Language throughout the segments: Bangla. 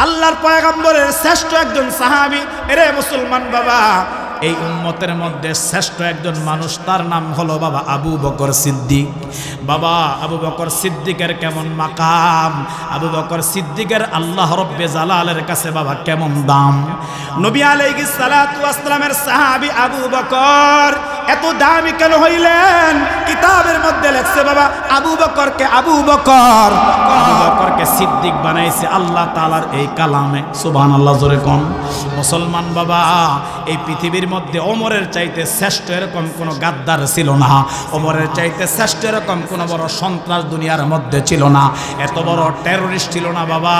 আল্লাহর পয়গম্বরের শ্রেষ্ঠ একজন সাহাবী। এরে মুসলমান বাবা, এই উম্মতের মধ্যে শ্রেষ্ঠ একজন মানুষ, তার নাম হলো বাবা আবু বকর সিদ্দিক। বাবা আবু বকর সিদ্দিকের কেমন মাকাম, আবু বকর সিদ্দিকের আল্লাহ রব্বে জালালের কাছে বাবা কেমন দাম। নবী আলাইহিস সালাতু ওয়াস সালামের সাহাবী আবু বকর এত দামি কেন হইলেন? কিতাবের মধ্যে লেখছে বাবা আবু বকরকে সিদ্দিক বানাইছে আল্লাহ তাআলার এই কালামে। সুবহানাল্লাহ, জোরে কোন মুসলমান বাবা। এই পৃথিবীর মধ্যে ওমরের চাইতে শ্রেষ্ঠ এরকম কোনো গাদ্দার ছিল না, ওমরের চাইতে শ্রেষ্ঠ এরকম কোনো বড় সন্ত্রাস দুনিয়ার মধ্যে ছিল না, এত বড় টেররিস্ট ছিল না বাবা।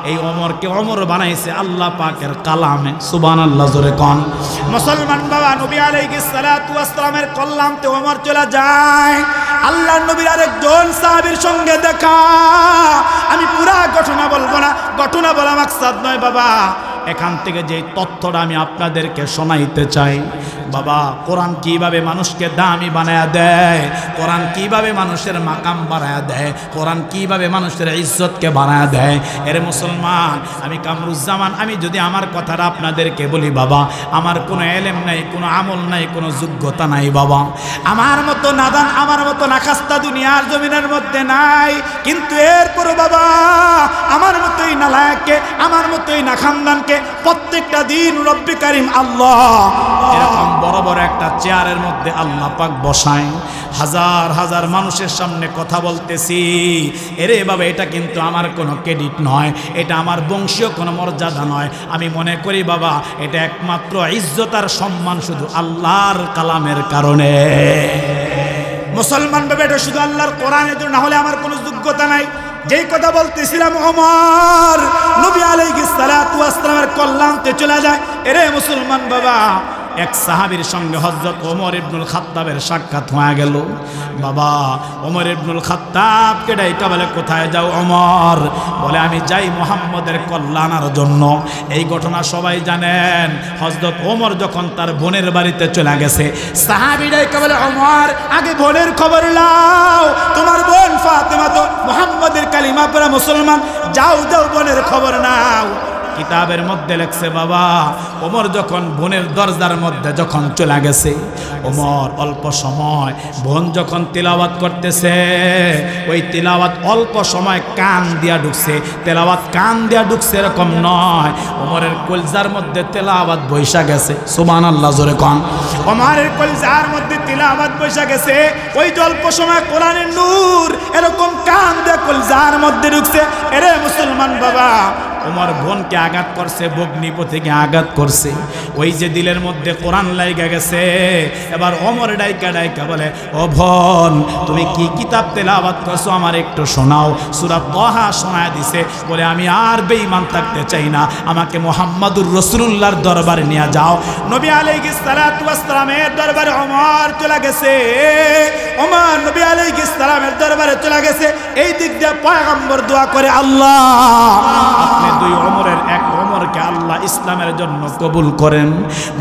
এই ওমরকে ওমর বানাইছে আল্লাহ পাকের কালামে। সুবহানাল্লাহ, জোরে কোন মুসলমান বাবা। নবী আলাইহিস সালাতু ওয়াস সালামের কল্লামতে ওমর চলে যায়। আল্লাহর নবীর আরেকজন সাহাবীর সঙ্গে দেখা। আমি পুরা ঘটনা বলবো না, ঘটনা বলা মাকসাদ নয় বাবা। এখান থেকে যে তথ্যটা আমি আপনাদেরকে শোনাইতে চাই বাবা, কোরআন কিভাবে মানুষকে দামি বানায়া দেয়, কোরআন কিভাবে মানুষের মাকাম বাড়ায়া দেয়, কোরআন কিভাবে মানুষের ইজ্জতকে বাড়ায়া দেয়। এর মুসলমান, আমি কামরুজ্জামান, আমি যদি আমার কথাটা আপনাদেরকে বলি বাবা, আমার কোনো এলেম নাই, কোনো আমল নাই, কোনো যোগ্যতা নাই বাবা। আমার মতো নাদান, আমার মতো নাখাস্তা দুনিয়ার জমিনের মধ্যে নাই। কিন্তু এরপর বাবা আমার মতোই নালায়েককে, আমার মতোই নাখানদানকে প্রত্যেকটা দিন রব্বি কারিম আল্লাহ এরকম বড় বড় একটা চেয়ারের মধ্যে আল্লাহ পাক বসায়। হাজার হাজার মানুষের সামনে কথা বলতেছি। এরে বাবা, এটা কিন্তু আমার কোনো ক্রেডিট নয়, এটা আমার বংশীয় কোনো মর্যাদা নয়। আমি মনে করি বাবা, এটা একমাত্র ইজ্জত আর সম্মান শুধু আল্লাহর কালামের কারণে। মুসলমান বাবা, এটা শুধু আল্লাহর কোরআনের জন্য, না হলে আমার কোনো যোগ্যতা নাই। যেই কথা বলতেছিলাম, ওমর নবী আলাইহিস সালাতু ওয়াস সালামের কল্যাণতে চলে যায়। এরে মুসলমান বাবা, এক সাহাবীর সঙ্গে হযরত ওমর ইবনুল খাত্তাবের সাক্ষাৎ হয়ে গেল। বাবা ওমর ইবনুল খাত্তাবকে ডাইকা বলে, কোথায় যাও ওমর? বলে, আমি যাই মুহাম্মদের কল্যাণের জন্য। এই ঘটনা সবাই জানেন। হযরত ওমর যখন তার বোনের বাড়িতে চলে গেছে, সাহাবী ডাইকা বলে, ওমর আগে বোনের খবর নাও, তোমার বোন ফাতেমা তো মুহাম্মদের কালিমা পড়া মুসলমান, যাও যাও বোনের খবর নাও। কিতাবের মধ্যে লেখছে বাবা, ওমর যখন বোনের দরজার মধ্যে যখন চলে গেছে, ওমর অল্প সময় বোন যখন তিলাওয়াত করতেছে, ওই তিলাওয়াত অল্প সময় কান দিয়া ঢুকছে। তেলাওয়াত কান দিয়া ঢুকছে এরকম নয়, ওমরের কলজার মধ্যে তেলাওয়াত বৈশা গেছে। সুবহানাল্লাহ, জোরে কোন ওমরের কলজার মধ্যে তিলাওয়াত বৈশা গেছে। ওই যে অল্প সময় কোরআনের নূর এরকম কান দিয়া কলজার মধ্যে ঢুকছে। এরে মুসলমান বাবা, ওমর বোনকে আঘাত করছে, ভগ্নিপতিকে আঘাত করছে। ওই যে দিলের মধ্যে কোরআন লাইগা গেছে। এবার ওমর ডাইকা ডাইকা বলে, ও বোন, তুমি কি কিতাব তেলাওয়াত করছো আমার একটু শোনাও। সূরা তাহা শোনায় দিছে। বলে, আমি আর বেঈমান থাকতে চাই না, আমাকে মুহাম্মাদুর রাসূলুল্লাহর দরবারে নিয়ে যাও। নবী আলাইহিস সালাতু ওয়াস সালামের দরবারে ওমর চলে গেছে। ওমর নবী আলাইহিস সালামের দরবারে চলে গেছে। এই দিক দিয়ে পয়গম্বর দোয়া করে, আল্লাহ আপনি দুই ওমরের এক ওমরকে আল্লাহ ইসলামের জন্য কবুল করেন।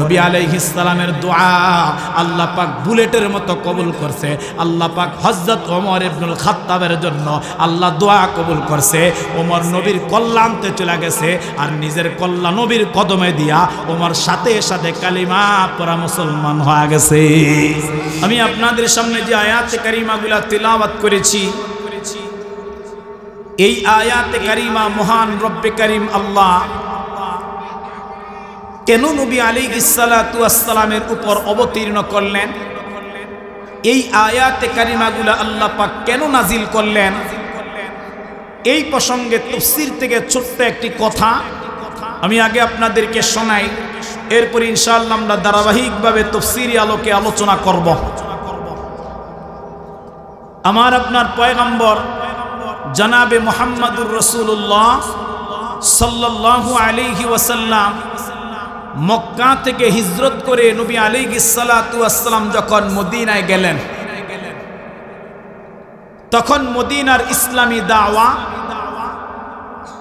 নবী আলাইহিস সালামের দোয়া আল্লাহ পাক বুলেটের মতো কবুল করছে। আল্লাহ পাক হযরত ওমর ইবনুল খাত্তাবের জন্য আল্লাহ দোয়া কবুল করছে। ওমর নবীর কল্যাণতে চলে গেছে, আর নিজের কল্যাণ নবীর কদমে দিয়া ওমর সাথে সাথে কালিমা পড়া মুসলমান হয়ে গেছে। আমি আপনাদের সামনে যে আয়াতে কারিমাগুলা তিলাওয়াত করেছি, এই আয়াতে কারিমা মহান রব্বে কারিম আল্লাহ কেন নবী আলাইহিস সালাতু ওয়াস সালামের উপর অবতীর্ণ করলেন, এই আয়াতে কারিমাগুলো আল্লাহ পাক কেন নাজিল করলেন, এই প্রসঙ্গে তাফসীর থেকে ছোট্ট একটি কথা আমি আগে আপনাদেরকে শোনাই। এরপর ইনশাআল্লাহ আমরা ধারাবাহিকভাবে তাফসীরি আলোকে আলোচনা করব। আমার আপনার পয়গম্বর জনাবে মুহাম্মাদুর রাসূলুল্লাহ সাল্লাল্লাহু আলাইহি ওয়াসাল্লাম মক্কা থেকে হিজরত করে নবী আলাইহিস সালাতু ওয়াস সালাম যখন মদিনায় গেলেন, তখন মদিনার ইসলামী দাওয়া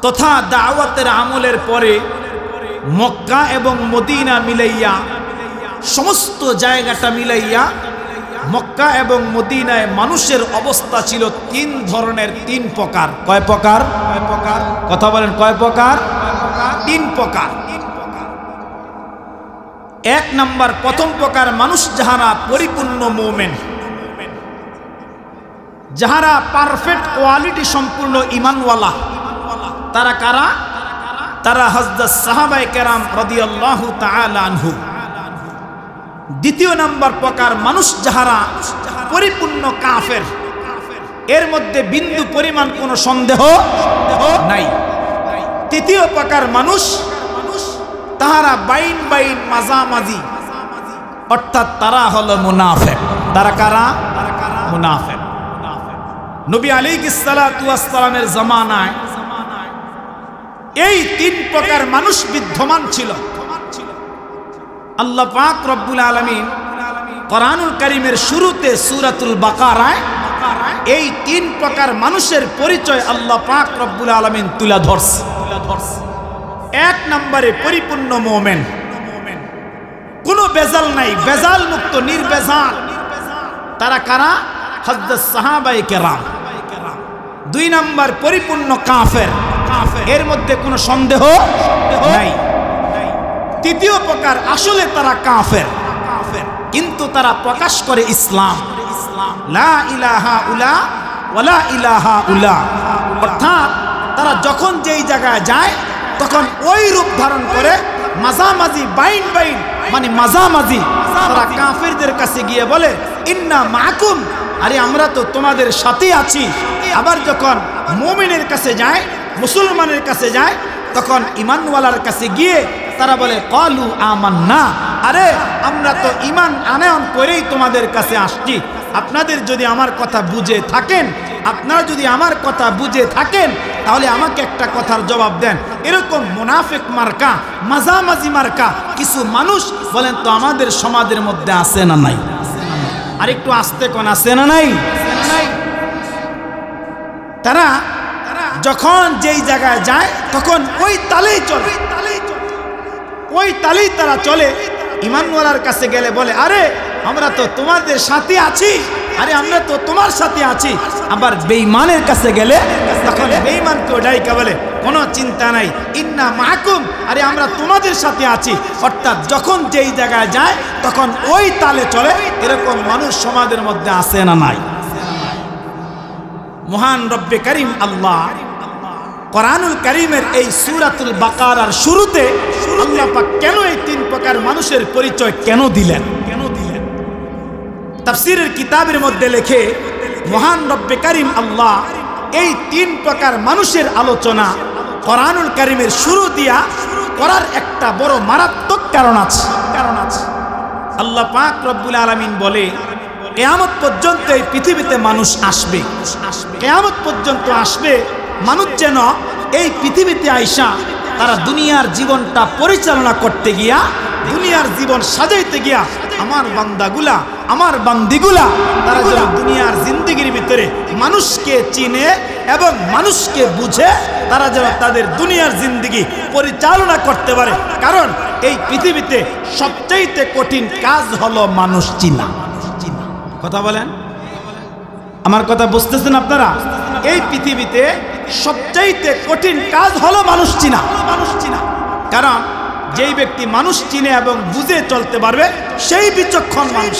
তথা দাওয়াতের আমলের পরে মক্কা এবং মদিনা মিলাইয়া, সমস্ত জায়গাটা মিলাইয়া মক্কা এবং মদিনায় মানুষের অবস্থা ছিল তিন ধরনের, তিন প্রকার। কয় প্রকার? কথা বলেন, কয় প্রকার? তিন প্রকার। এক নাম্বার, প্রথম প্রকার মানুষ যাহারা পরিপূর্ণ মুমিন, যাহারা পারফেক্ট কোয়ালিটি সম্পূর্ণ ঈমানওয়ালা। তারা কারা? তারা হযরত সাহাবায়ে কেরাম রাদিয়াল্লাহু তাআলা আনহু। দ্বিতীয় নাম্বার প্রকার মানুষ যাহারা পরিপূর্ণ কাফের, এর মধ্যে বিন্দু পরিমাণ কোনো সন্দেহ নাই। তৃতীয় প্রকার মানুষ তাহারা বাইন বাইন মাঝামাঝি, অর্থাৎ তারা হলো মুনাফিক। তারা কারা? মুনাফিক। নবী আলাইহিস সালাতু ওয়াস সালামের জামানায় এই তিন প্রকার মানুষ বিদ্যমান ছিল। আল্লাহ পাক রব্বুল আলামিন কোরআনুল কারীমের শুরুতে সূরাতুল বাকারায় এই তিন প্রকার মানুষের পরিচয় আল্লাহ পাক রব্বুল আলামিন তুলে ধরছে। এক নম্বরে পরিপূর্ণ মুমিন, কোনো বেজাল নাই, বেজাল মুক্ত, নির্বেজাল। তারা কারা? হযরত সাহাবায়ে কেরাম। দুই নম্বর পরিপূর্ণ কাফের, এর মধ্যে কোনো সন্দেহ নাই। তৃতীয় প্রকার আসলে তারা কাফের, কিন্তু তারা প্রকাশ করে ইসলাম, লা ইলাহা উলা ওয়ালা ইলাহা উলা। অর্থাৎ তারা যখন যেই জায়গায় যায় তখন ওই রূপ ধারণ করে মাঝামাঝি, বাইন বাইন মানে মাঝামাঝি। তারা কাফেরদের কাছে গিয়ে বলে ইন্না মাকুম, আরে আমরা তো তোমাদের সাথে আছি। আবার যখন মুমিনের কাছে যায়, মুসলমানের কাছে যায়, তখন ঈমানওয়ালার কাছে গিয়ে তারা বলে ক্বালু আমান্না, আরে আমরা তো ঈমান আনয়ন করেই তোমাদের কাছে আসছি। আপনাদের যদি আমার কথা বুঝে থাকেন, আপনারা যদি আমার কথা বুঝে থাকেন, তাহলে আমাকে একটা কথার জবাব দেন। এরকম মুনাফিক মার্কা, মাঝামাঝি মার্কা কিছু মানুষ বলেন তো আমাদের সমাজের মধ্যে আছে না নাই? আর একটু আস্তে কোন, আছে না নাই? তারা যখন যেই জায়গায় যায় তখন ওই তালেই চলে, ওই তালেই তারা চলে। ঈমানওয়ালার কাছে গেলে বলে আরে আমরা তো তোমাদের সাথে আছি, আরে আমরা তো তোমার সাথে আছি। আবার বেঈমানের কাছে গেলে তখন বেঈমানকে ডাইকা বলে কোনো চিন্তা নাই, ইন্না মাকুম, আরে আমরা তোমাদের সাথে আছি। অর্থাৎ যখন যেই জায়গায় যায় তখন ওই তালে চলে। এরকম মানুষ সমাজের মধ্যে আছে না নাই? মহান রব্বে কারীম আল্লাহ কোরআনুল কারীমের এই সূরাতুল বাকারার শুরুতে আল্লাহ পাক কেন এই তিন প্রকার মানুষের পরিচয় কেন দিলেন? তাফসীরের কিতাবের মধ্যে লেখে মহান রব্বে কারীম আল্লাহ এই তিন প্রকার মানুষের আলোচনা কোরআনুল কারীমের শুরু দিয়া করার একটা বড় মারাত্মক কারণ আছে। আল্লাহ পাক রব্বুল আলামিন বলে কিয়ামত পর্যন্ত এই পৃথিবীতে মানুষ আসবে, কিয়ামত পর্যন্ত আসবে মানুষ যেন এই পৃথিবীতে আইসা তারা দুনিয়ার জীবনটা পরিচালনা করতে গিয়া, দুনিয়ার জীবন সাজাইতে গিয়া আমার বান্দাগুলা, আমার বান্দিগুলা তারা যেন দুনিয়ার জিন্দেগির ভিতরে মানুষকে চিনে এবং মানুষকে বুঝে, তারা যেন তাদের দুনিয়ার জিন্দেগি পরিচালনা করতে পারে। কারণ এই পৃথিবীতে সবচাইতে কঠিন কাজ হলো মানুষ চিনা। কথা বলেন, আমার কথা বুঝতেছেন আপনারা? এই পৃথিবীতে সবচাইতে কঠিন কাজ হলো মানুষ চিনা। কারণ যেই ব্যক্তি মানুষ চিনে এবং বুঝে চলতে পারবে সেই বিচক্ষণ মানুষ।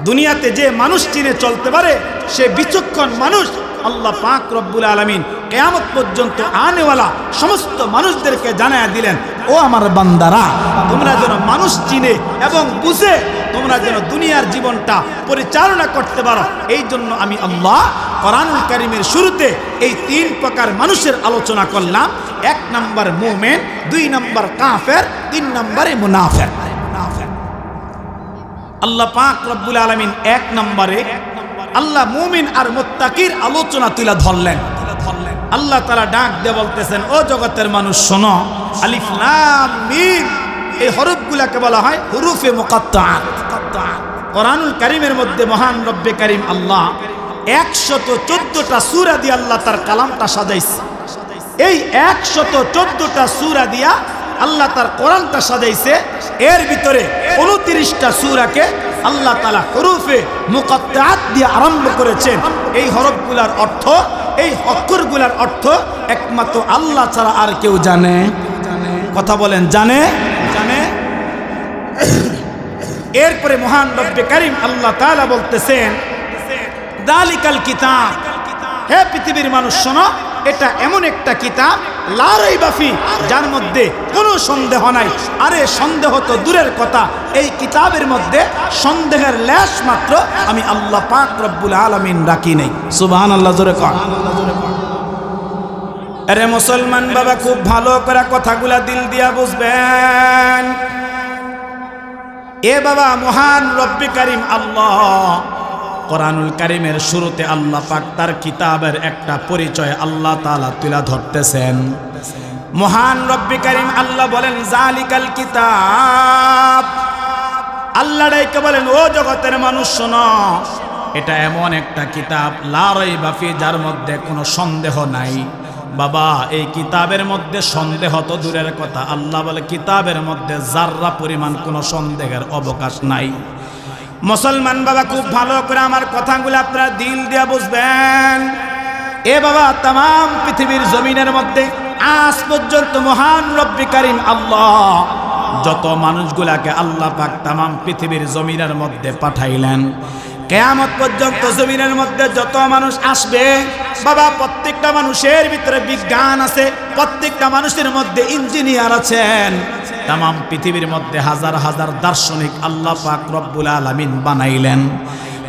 দুনিয়াতে যে মানুষ চিনে চলতে পারে সে বিচক্ষণ মানুষ। আল্লাহ পাক রব্বুল আলামিন কিয়ামত পর্যন্ত আনেওয়ালা সমস্ত মানুষদেরকে জানায়া দিলেন, ও আমার বান্দারা, তোমরা যেন মানুষ চিনে এবং বুঝে তোমরা যেন দুনিয়ার জীবনটা পরিচালনা করতে পারো। এই জন্য আমি আল্লাহ কোরআনুল কারীমের শুরুতে এই তিন প্রকার মানুষের আলোচনা করলাম। এক নম্বর মুমিন, দুই নম্বর কাফের, তিন নম্বরে মুনাফিক। আল্লাহ পাক রব্বুল আলামিন এক নম্বরে আল্লাহ মুমিন আর মুত্তাকির আলোচনা তুলে ধরলেন। আল্লাহ তাআলা ডাক দিয়ে বলতেছেন, ও জগতের মানুষ শোনো, আলিফ লাম মিম এই হরফগুলোকে বলা হয় হুরুফে মুকাত্তাআত। কোরআনুল কারীমের মধ্যে মহান রব্বে কারীম আল্লাহ 114টা সূরা দিয়ে আল্লাহ তার কালামটা সাজাইছে। এই 114টা সূরা দিয়া আল্লাহ তার কোরআনটা সাজাইছে। এর ভিতরে 29টা সূরাকে আল্লাহ তাআলা হুরুফে মুকাত্তাআত দিয়ে আরম্ভ করেছেন। এই হরফগুলোর অর্থ, এই অক্ষরগুলোর অর্থ একমাত্র আল্লাহ ছাড়া আর কেউ জানে কথা বলেন জানে জানে। এরপরে মহান রব্বে কারীম আল্লাহ তাআলা বলতেছেন যালিকাল কিতাব, হে পৃথিবীর মানুষ শোনো, এটা এমন একটা কিতাব লা রাইবা ফি, যার মধ্যে কোনো সন্দেহ নাই। আরে সন্দেহ তো দূরের কথা, এই কিতাবের মধ্যে সন্দেহের লেশ মাত্র আমি আল্লাহ পাক রব্বুল আলামিন রাখি নাই। সুবহানাল্লাহ, জোরে কর। আরে মুসলমান বাবা, খুব ভালো করে কথাগুলা দিল দিয়া বুঝবেন। এ বাবা, মহান রব্বে কারীম আল্লাহ কোরআনুল কারীমের শুরুতে আল্লাহ পাক তার কিতাবের একটা পরিচয় আল্লাহ তাআলা তুলে ধরতেছেন। মহান রব্বে কারীম আল্লাহ বলেন যালিকাল কিতাব। আল্লাহ ডাইকে বলেন ও জগতের মানুষ শোনো, এটা এমন একটা কিতাব লা রাইবা ফি, যার মধ্যে কোনো সন্দেহ নাই। বাবা, এই কিতাবের মধ্যে সন্দেহ তো দূরের কথা, আল্লাহ বলে কিতাবের মধ্যে যাররা পরিমাণ কোনো সন্দেহের অবকাশ নাই। মুসলমান বাবা, খুব ভালো করে আমার কথাগুলো আপনারা দিল দিয়ে বুঝবেন। এ বাবা, তাম পৃথিবীর জমিনের মধ্যে আজ পর্যন্ত মহান রব্বে কারীম আল্লাহ যত মানুষগুলাকে আল্লাহ পাক তাম পৃথিবীর জমিনের মধ্যে পাঠাইলেন, কিয়ামত পর্যন্ত জমিনের মধ্যে যত মানুষ আসবে বাবা, প্রত্যেকটা মানুষের ভিতরে বিজ্ঞান আছে, প্রত্যেকটা মানুষের মধ্যে ইঞ্জিনিয়ার আছেন। তাম পৃথিবীর মধ্যে হাজার হাজার দার্শনিক আল্লাহ পাক রব্বুল আলামিন বানাইলেন।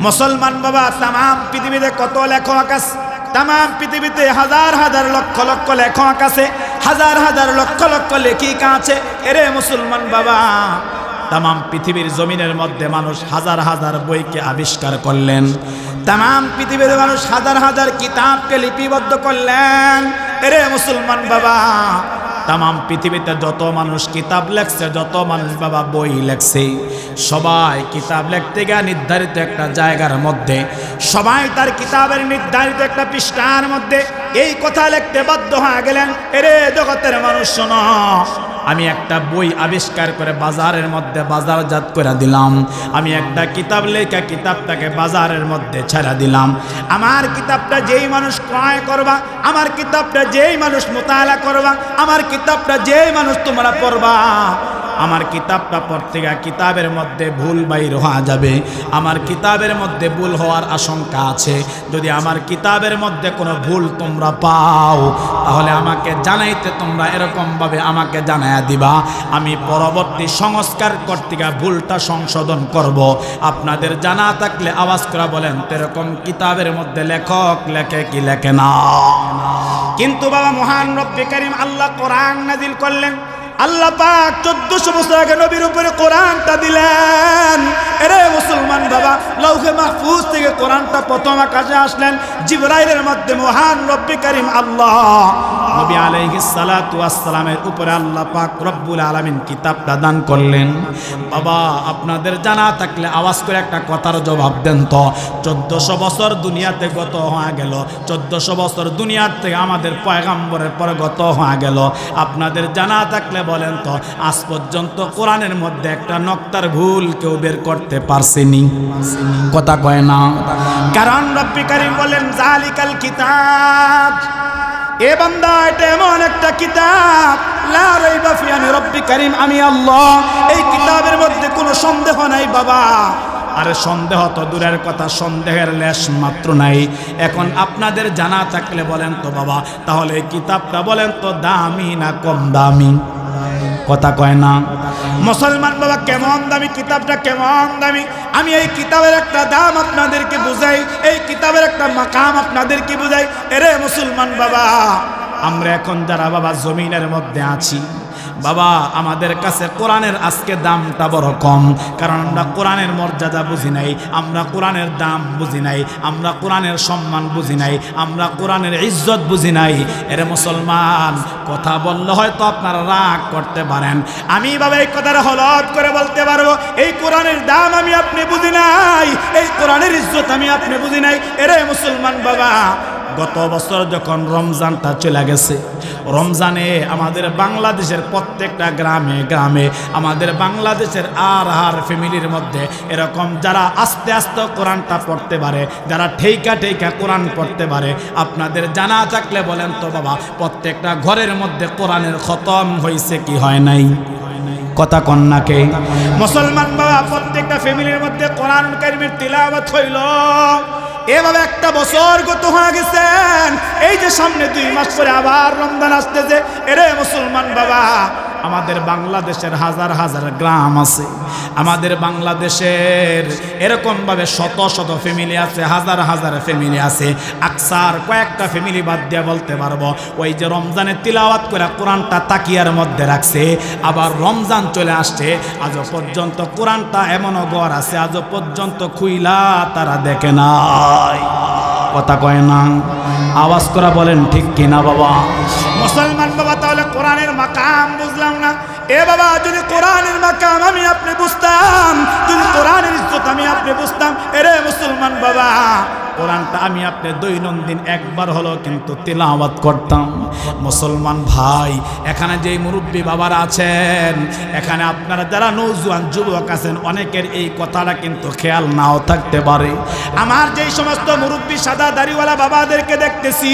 মুসলমান বাবা, তাম পৃথিবীতে কত লেখক আছে, তাম পৃথিবীতে হাজার হাজার লক্ষ লক্ষ লেখক আছে, হাজার হাজার লক্ষ লক্ষ লেখিকা আছে। এরে মুসলমান বাবা, তাম পৃথিবীর জমিনের মধ্যে মানুষ হাজার হাজার বইকে আবিষ্কার করলেন, তাম পৃথিবীর মানুষ হাজার হাজার কিতাবকে লিপিবদ্ধ করলেন। এরে মুসলমান বাবা, তাম পৃথিবীতে যত মানুষ কিতাব লেখছে, যত মানুষ বাবা বই লেখছে, সবাই কিতাব লিখতে গিয়ে নির্ধারিত একটা জায়গার মধ্যে, সবাই তার কিতাবের নির্ধারিত একটা পৃষ্ঠার মধ্যে এই কথা লিখতে বাধ্য হয়ে গেলেন। এরে জগতের মানুষ শোনো, আমি একটা বই আবিষ্কার করে বাজারের মধ্যে বাজারজাত করে দিলাম, আমি একটা কিতাব লেখা কিতাবটাকে বাজারের মধ্যে ছেড়ে দিলাম। আমার কিতাবটা যেই মানুষ ক্রয় করবা, আমার কিতাবটা যেই মানুষ মোতালা করবা, আমার কিতাবটা যেই মানুষ তোমরা পড়বা, আমার কিতাবটা পড়তে গিয়ে কিতাবের মধ্যে ভুল বাইর হওয়া যাবে, আমার কিতাবের মধ্যে ভুল হওয়ার আশঙ্কা আছে। যদি আমার কিতাবের মধ্যে কোনো ভুল তোমরা পাও, তাহলে আমাকে জানাইতে তোমরা এরকমভাবে আমাকে জানাইয়া দিবা, আমি পরবর্তী সংস্কার করতে গিয়ে ভুলটা সংশোধন করব। আপনাদের জানা থাকলে আওয়াজ করে বলেন, এরকম কিতাবের মধ্যে লেখক লেখে কি লেখে না? কিন্তু বাবা, মহান রব্বে কারীম আল্লাহ কোরআন নাজিল করলেন। আল্লাহ পাক 1400 বছর আগে নবীর উপরে কোরআনটা দিলেন। এরে মুসলমান বাবা, লৌহে মাহফুজ থেকে কোরআনটা প্রথম আকাশে আসলেন জিবরাইলের মধ্যে। মহান রব্বে কারীম আল্লাহ নবী আলাইহিস সালাতু ওয়াস সালামের উপরে আল্লাহ পাক রব্বুল আলামিন কিতাবটা দান করলেন। বাবা, আপনাদের জানা থাকলে আওয়াজ করে একটা কথার জবাব দেন তো, 1400 বছর দুনিয়াতে গত হয়ে গেল, 1400 বছর দুনিয়ার থেকে আমাদের পয়গম্বরের পরে গত হয়ে গেল। আপনাদের জানা থাকলে বলেন তো, আজ পর্যন্ত কোরআনের মধ্যে একটা নক্তার ভুল কেউ বের করতে পারছেনি? কথা কয় না। কারণ রব্বে কারীম বলেন যালিকাল কিতাব, এ বান্দা এটা এমন একটা কিতাব লা রাইবা ফি, আমি রব্বে কারীম আমি আল্লাহ, এই কিতাবের মধ্যে কোনো সন্দেহ নাই বাবা। আরে সন্দেহ তো দূরের কথা, সন্দেহের লেশ মাত্র নাই। এখন আপনাদের জানা থাকলে বলেন তো বাবা, তাহলে এই কিতাবটা বলেন তো দামি না কম দামি? কথা কয় না। মুসলমান বাবা, কেমন দামি কিতাবটা, কেমন দামি? আমি এই কিতাবের একটা দাম আপনাদেরকে বুঝাই, এই কিতাবের একটা মাকাম আপনাদেরকে বুঝাই। এরে মুসলমান বাবা, আমরা এখন যারা বাবা জমিনের মধ্যে আছি বাবা, আমাদের কাছে কোরআনের আজকে দামটা বড় কম, কারণ আমরা কোরআনের মর্যাদা বুঝি নাই, আমরা কোরআনের দাম বুঝি নাই, আমরা কোরআনের সম্মান বুঝি নাই, আমরা কোরআনের ইজ্জত বুঝি নাই। এরে মুসলমান, কথা বললে হয়তো আপনারা রাগ করতে পারেন, আমি বাবা এই কথাটা হলফ করে বলতে পারবো, এই কোরআনের দাম আমি আপনি বুঝি নাই, এই কোরআনের ইজ্জত আমি আপনি বুঝি নাই। এরে মুসলমান বাবা, গত বছর যখন রমজানটা চলে গেছে, রমজানে আমাদের বাংলাদেশের প্রত্যেকটা গ্রামে গ্রামে, আমাদের বাংলাদেশের আর ফ্যামিলির মধ্যে এরকম যারা আস্তে আস্তে কোরআনটা পড়তে পারে, যারা ঠেইকা ঠেইকা কোরআন পড়তে পারে, আপনাদের জানা থাকলে বলেন তো বাবা, প্রত্যেকটা ঘরের মধ্যে কোরআনের খতম হয়েছে কি হয় নাই? কথা কন্যাকে মুসলমান বাবা, প্রত্যেকটা ফ্যামিলির মধ্যে কোরআন কারীমের তিলাওয়াত হইল। এভাবে একটা বছর গত হয়ে গেছেন। এই যে সামনে 2 মাস পরে আবার রমজান আসতেছে। এরে মুসলমান বাবা, আমাদের বাংলাদেশের হাজার হাজার গ্রাম আছে, আমাদের বাংলাদেশের এরকমভাবে শত শত ফ্যামিলি আছে, হাজার হাজার ফ্যামিলি আছে। আকসার কয়েকটা ফ্যামিলি বাদ দিয়ে বলতে পারবো, ওই যে রমজানে তিলাওয়াত করে কোরআনটা তাকিয়ার মধ্যে রাখছে, আবার রমজান চলে আসছে, আজও পর্যন্ত কোরআনটা এমনও ঘর আছে আজও পর্যন্ত খুইলা তারা দেখে নাই। কথা কয় না? আওয়াজ করা বলেন ঠিক কিনা বাবা? মুসলমান বাবা, তাহলে কোরআনের মাকাম বুঝলাম না। এ বাবা, যদি কোরআনের মাকাম আমি আপনি বুঝতাম, যদি কোরআনের ইজ্জত আমি আপনি বুঝতাম, এরে মুসলমান বাবা, কোরআনটা আমি আপনি দৈনন্দিন একবার হলো কিন্তু তিলাওয়াত করতাম। মুসলমান ভাই, এখানে যেই মুরব্বী বাবারা আছেন, এখানে আপনারা যারা নওজোয়ান যুবক আছেন, অনেকের এই কথাটা কিন্তু খেয়াল নাও থাকতে পারে। আমার যেই সমস্ত মুরব্বী সাদা দাড়িওয়ালা বাবাদেরকে দেখতেছি,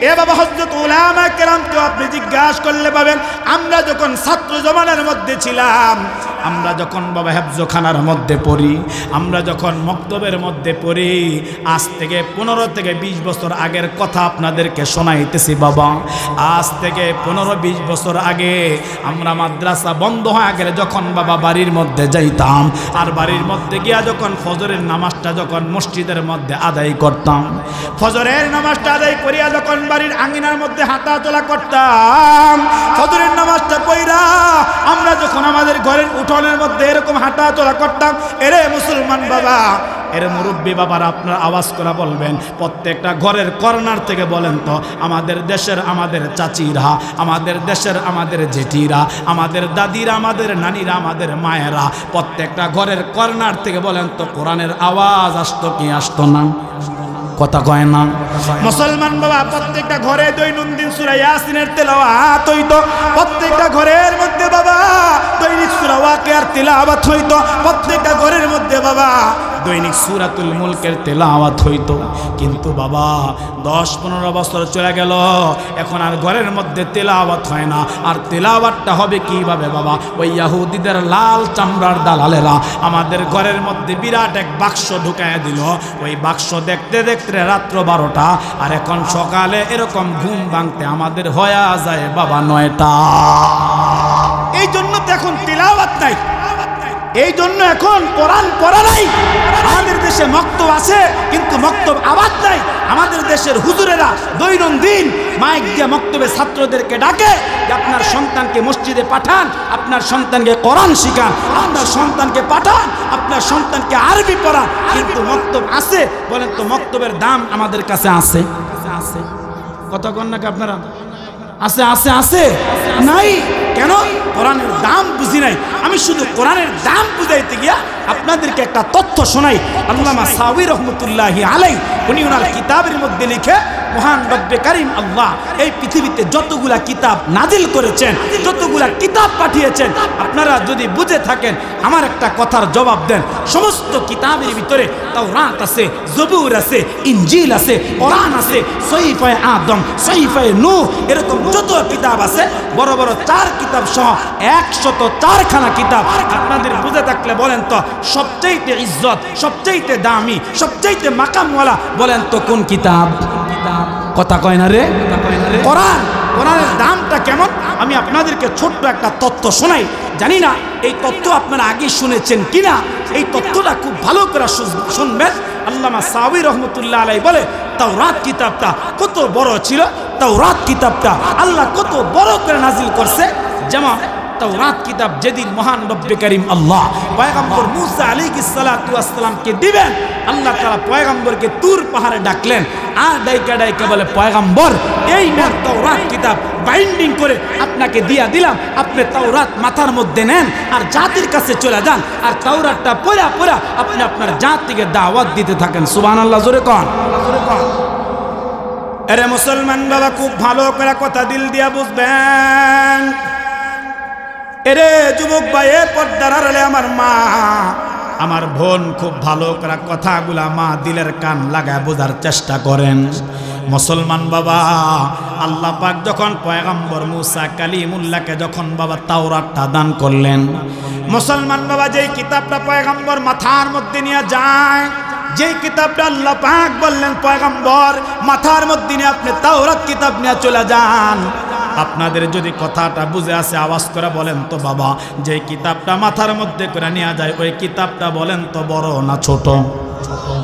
এ বাবা, হযরত উলামা কেরামকে আপনি জিজ্ঞাসা করলে পাবেন, আমরা যখন ছাত্র জমানার মধ্যে ছিলাম, আমরা যখন বাবা হেফজখানার মধ্যে পড়ি, আমরা যখন মক্তবের মধ্যে পড়ি, আজ থেকে 15 থেকে 20 বছর আগের কথা আপনাদেরকে শোনাইতেছি বাবা। আজ থেকে 15-20 বছর আগে আমরা মাদ্রাসা বন্ধ হয়ে গেলে যখন বাবা বাড়ির মধ্যে যাইতাম, আর বাড়ির মধ্যে গিয়া যখন ফজরের নামাজটা যখন মসজিদের মধ্যে আদায় করতাম, ফজরের নামাজটা আদায় করিয়া যখন বাড়ির আঙ্গিনার মধ্যে হাঁটা চলা করতাম, ফজরের নামাজটা পড়া আমরা যখন আমাদের ঘরের উঠোনের মধ্যে এরকম হাঁটা চলা করতাম, এরে মুসলমান বাবা, এর মুরব্বী বাবার আপনারা আওয়াজ করে বলবেন, প্রত্যেকটা ঘরের কর্নার থেকে বলেন তো, আমাদের দেশের আমাদের চাচিরা, আমাদের দেশের আমাদের জেঠিরা, আমাদের দাদিরা, আমাদের নানিরা, আমাদের মায়েরা, প্রত্যেকটা ঘরের কর্নার থেকে বলেন তো, কোরআনের আওয়াজ আসতো কি আসতো না? কথা কয় না? মুসলমান বাবা, প্রত্যেকটা ঘরে দৈনন্দিন সূরা ইয়াসিনের তেলাওয়াত হইতো, প্রত্যেকটা ঘরের মধ্যে বাবা দৈনিক সূরা ওয়াকিয়ার তেলাওয়াত হইতো, প্রত্যেকটা ঘরের মধ্যে বাবা দৈনিক সূরাতুল মুলকের তেলাওয়াত হইতো। কিন্তু বাবা 10-15 বছর চলে গেল, এখন আর ঘরের মধ্যে তেলাওয়াত হয় না। আর তেলাওয়াতটা হবে কিভাবে বাবা? ওই ইহুদিদের লাল চামড়ার দালালেরা আমাদের ঘরের মধ্যে বিরাট এক বাক্স ঢুকায় দিল। ওই বাক্স দেখতে দেখতে রাত্র 12টা, আর এখন সকালে এরকম ঘুম ভাঙতে আমাদের হয়ে যায় বাবা 9টা। এই জন্য তো এখন তেলাওয়াত নাই, এই জন্য এখন কোরআন পড়া নাই। আমাদের দেশে মক্তব আছে কিন্তু মক্তব আবাদ নাই। আমাদের দেশের হুজুরেরা দৈনন্দিন মাইক দিয়ে মক্তবে ছাত্রদেরকে ডাকে যে আপনার সন্তানকে মসজিদে পাঠান, আপনার সন্তানকে কোরআন শিখান, আপনার সন্তানকে পাঠান, আপনার সন্তানকে আরবি পড়ান। কিন্তু মক্তব আছে বলেন তো, মক্তবের দাম আমাদের কাছে আছে? কতক্ষণ নাকি আপনারা আছে আছে আছে নাই? কেন? কোরআনের দাম বুঝি নাই। আমি শুধু কোরআনের দাম বুঝাইতে গিয়া আপনাদেরকে একটা তথ্য শোনাই। আল্লামা সাউই রহমতুল্লাহি আলাই উনি ওনার কিতাবের মধ্যে লিখে, মহান রব্বে কারিম আল্লাহ এই পৃথিবীতে যতগুলা কিতাব নাজিল করেছেন, যতগুলা কিতাব পাঠিয়েছেন, আপনারা যদি বুঝে থাকেন আমার একটা কথার জবাব দেন। সমস্ত কিতাবের ভিতরে তাওরাত আছে, জবুর আছে, ইনজিল আছে, কোরআন আছে, সহিফায়ে আদম, সহিফায়ে নূহ, এরকম যত কিতাব আছে, বড় বড় 4 কিতাব সহ 104খানা কিতাব। আপনাদের বুঝে থাকলে বলেন তো, সবচাইতে ইজ্জত, সবচাইতে দামি, সবচাইতে মাকামওয়ালা বলেন তো কোন কিতাব? কথা কয় না রে? কোরআন। কোরআনের দামটা কেমন আমি আপনাদেরকে ছোট্ট একটা তথ্য শোনাই। জানি না এই তথ্য আপনারা আগে শুনেছেন কিনা, এই তথ্যটা খুব ভালো করে শুনবেন। আল্লামা সাউই রহমতুল্লাহ আলাইহি বলে, তাওরাত কিতাবটা কত বড় ছিল, তাওরাত কিতাবটা আল্লাহ কত বড় করে নাজিল করছে। যেমন তাওরাত কিতাব যেদিন মহান রব্বে কারীম আল্লাহ পয়গম্বর মুসা আলাইহিস সালাতু ওয়াস সালামকে দিবেন, আল্লাহ তাআলা পয়গম্বরকে তুর পাহাড়ে ডাকলেন, আর ডাইকা ডাইকা বলে, পয়গম্বর এই নেন তাওরাত কিতাব, বাইন্ডিং করে আপনাকে দিয়া দিলাম, আপনি তাওরাত মাথার মধ্যে নেন আর জাতির কাছে চলে যান, আর তাওরাতটা পড়া পড়া আপনি আপনার জাতিকে দাওয়াত দিতে থাকেন। সুবহানাল্লাহ, জোরে কোন। এরে মুসলমান বাবা, খুব ভালো করে কথা দিল দিয়া বুঝবেন। এরে যুবক ভাই, এ পর্দার আড়ালে আমার মা, আমার বোন, খুব ভালো করে কথাগুলা মা দিলের কান লাগায় বোঝার চেষ্টা করেন। মুসলমান বাবা, আল্লাহ পাক যখন পয়গম্বর মুসা কালিমুল্লাহকে যখন বাবা তাওরাতটা দান করলেন, মুসলমান বাবা যেই কিতাবটা পয়গম্বর মাথার মধ্যে নিয়ে যায়, যেই কিতাবটা আল্লাহ পাক বললেন পয়গম্বর মাথার মধ্যে নিয়ে আপনি তাওরাত কিতাব নিয়ে চলে যান। আপনাদের যদি কথাটা বুঝে আসে আওয়াজ করে বলেন তো বাবা, যে কিতাবটা মাথার মধ্যে করে নিয়ে যায় ওই কিতাবটা বলেন তো বড় না ছোট?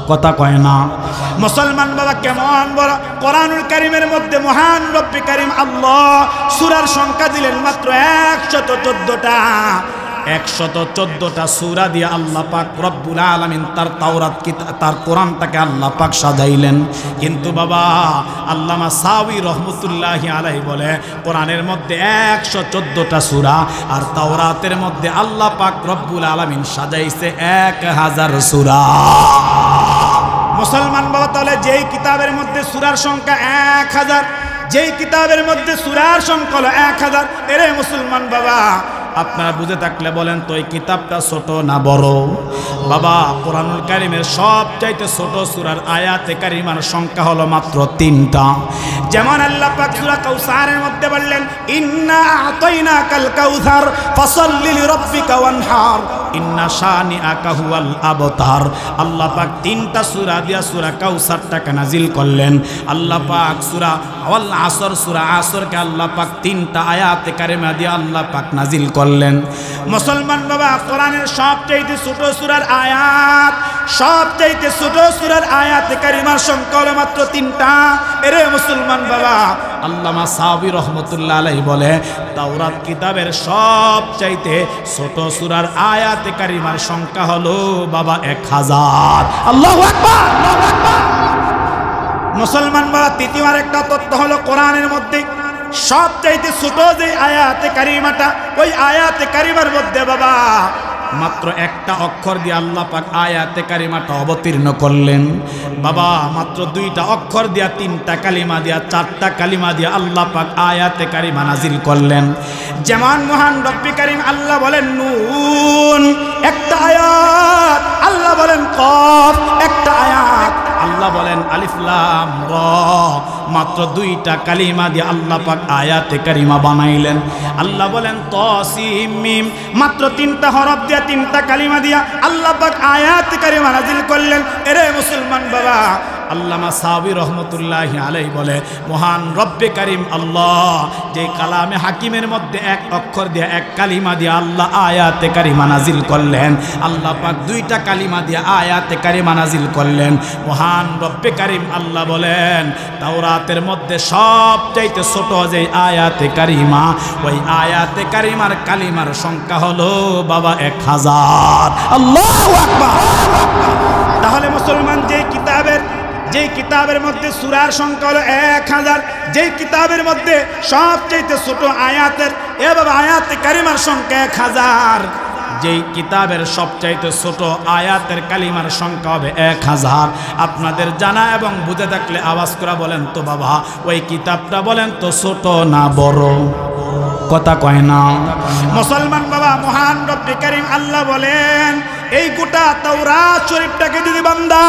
কথা কয় না। মুসলমান বাবা কেমন বড়! কোরআনুল কারীমের মধ্যে মহান রব্বি কারীম আল্লাহ সূরার সংখ্যা দিলেন মাত্র 114টা। 114টা সূরা দিয়ে আল্লাহ পাক রব্বুল আলামিন তার তাওরাত কিতাব, তার কোরআনটাকে আল্লাহ পাক সাজাইলেন। কিন্তু বাবা আল্লামা সাউই রহমতুল্লাহি আলাইহি বলে কোরআনের মধ্যে 114টা সূরা, আর তাওরাতের মধ্যে আল্লাহ পাক রব্বুল আলামিন সাজাইছে 1000 সূরা। মুসলমান বাবা, তাহলে যেই কিতাবের মধ্যে সূরার সংখ্যা 1000, যেই কিতাবের মধ্যে সূরার সংখ্যা হলো 1000, এরে মুসলমান বাবা আপনারা বুঝে থাকলে বলেন তো এই কিতাবটা ছোট না বড়? বাবা কোরআনুল কারীমের সবচাইতে ছোট সূরার আয়াতে কারিমার সংখ্যা হলো মাত্র 3টা। যেমন আল্লাহ পাক সূরা কাউসারের মধ্যে বললেন ইন্না আতাইনাকাল কাউসার ফাসাল্লি লিরাব্বিকা ওয়ানহার ইন্না শানিআকা হুয়াল আবতার। আল্লাহ পাক 3টা সূরা দিয়া সূরা কাউসারটাকে নাজিল করলেন। আল্লাহ পাক সূরা ওয়াল আসর, সূরা আসরকে আল্লাহ পাক 3টা আয়াতে কারিমা দিয়া আল্লাহ পাক নাজিল করলেন। মুসলমান বাবা, কোরআনের সবচাইতে ছোট সূরার আয়াত, সবচাইতে ছোট সূরার আয়াতে কারিমার সংখ্যা হলো মাত্র 3টা। এরে মুসলমান বাবা, আল্লামা সাউই রাহমাতুল্লাহ আলাইহি বলে তাওরাত কিতাবের সবচাইতে ছোট সূরার আয়াতে কারিমার সংখ্যা হলো বাবা 1000। আল্লাহু আকবার, আল্লাহু আকবার। মুসলমান বাবা, তৃতীয় আরেকটা তথ্য হলো কোরআনের মধ্যে সবচাইতে ছোট যে আয়াতে কারিমাটা, ওই আয়াতে কারিমার মধ্যে বাবা মাত্র একটা অক্ষর দিয়ে আল্লাহ পাক আয়াতে কারিমাটা অবতীর্ণ করলেন। বাবা মাত্র 2টা অক্ষর দিয়া 3টা কালিমা দিয়া 4টা কালিমা দিয়া আল্লাহ পাক আয়াতে কারিমা নাজিল করলেন। যেমন মহান রব্বি কারীম আল্লাহ বলেন নুন একটা আয়াত, আল্লাহ বলেন কফ একটা আয়াত, আল্লাহ বলেন আলিফ লাম র, মাত্র 2টা কালিমা দিয়ে আল্লাহ পাক আয়াতে কারিমা বানাইলেন। আল্লাহ বলেন তাসিম মিম, মাত্র 3টা হরফ দিয়া 3টা কালিমা দিয়া আল্লাহ পাক আয়াতে কারিমা নাজিল করলেন। এরে মুসলমান বাবা, আল্লামা সাউই রহমতুল্লাহি আলাইহি বলে মহান রব্বে কারীম আল্লাহ যে কালামে হাকিমের মধ্যে এক অক্ষর দিয়ে এক কালিমা দিয়ে আল্লাহ আয়াতে কারিমা নাজিল করলেন। আল্লাহ পাক 2টা কালিমা দিয়ে আয়াতে কারিমা নাজিল করলেন। মহান রব্বে কারীম আল্লাহ বলেন তাওরাতের মধ্যে সবচাইতে ছোট যে আয়াতে কারিমা, ওই আয়াতে কারিমার কালিমার সংখ্যা হলো বাবা 1000। আল্লাহু আকবার। তাহলে মুসলমান যেই কিতাবের মধ্যে সূরার সংখ্যা হলো 1000, যেই কিতাবের মধ্যে সবচেয়ে ছোট আয়াতের এভাবে আয়াতে কারিমার সংখ্যা 1000, যেই কিতাবের সবচাইতে ছোট আয়াতের কালিমার সংখ্যা হবে 1000। আপনাদের জানা এবং বুঝে থাকলে আওয়াজ করে বলেন তো বাবা, ওই কিতাবটা বলেন তো ছোট না বড়? কথা কয় না। মুসলমান বাবা, মহান রব্বি কারীম আল্লাহ বলেন এই গোটা তাওরাত শরীফটাকে যদি বান্দা,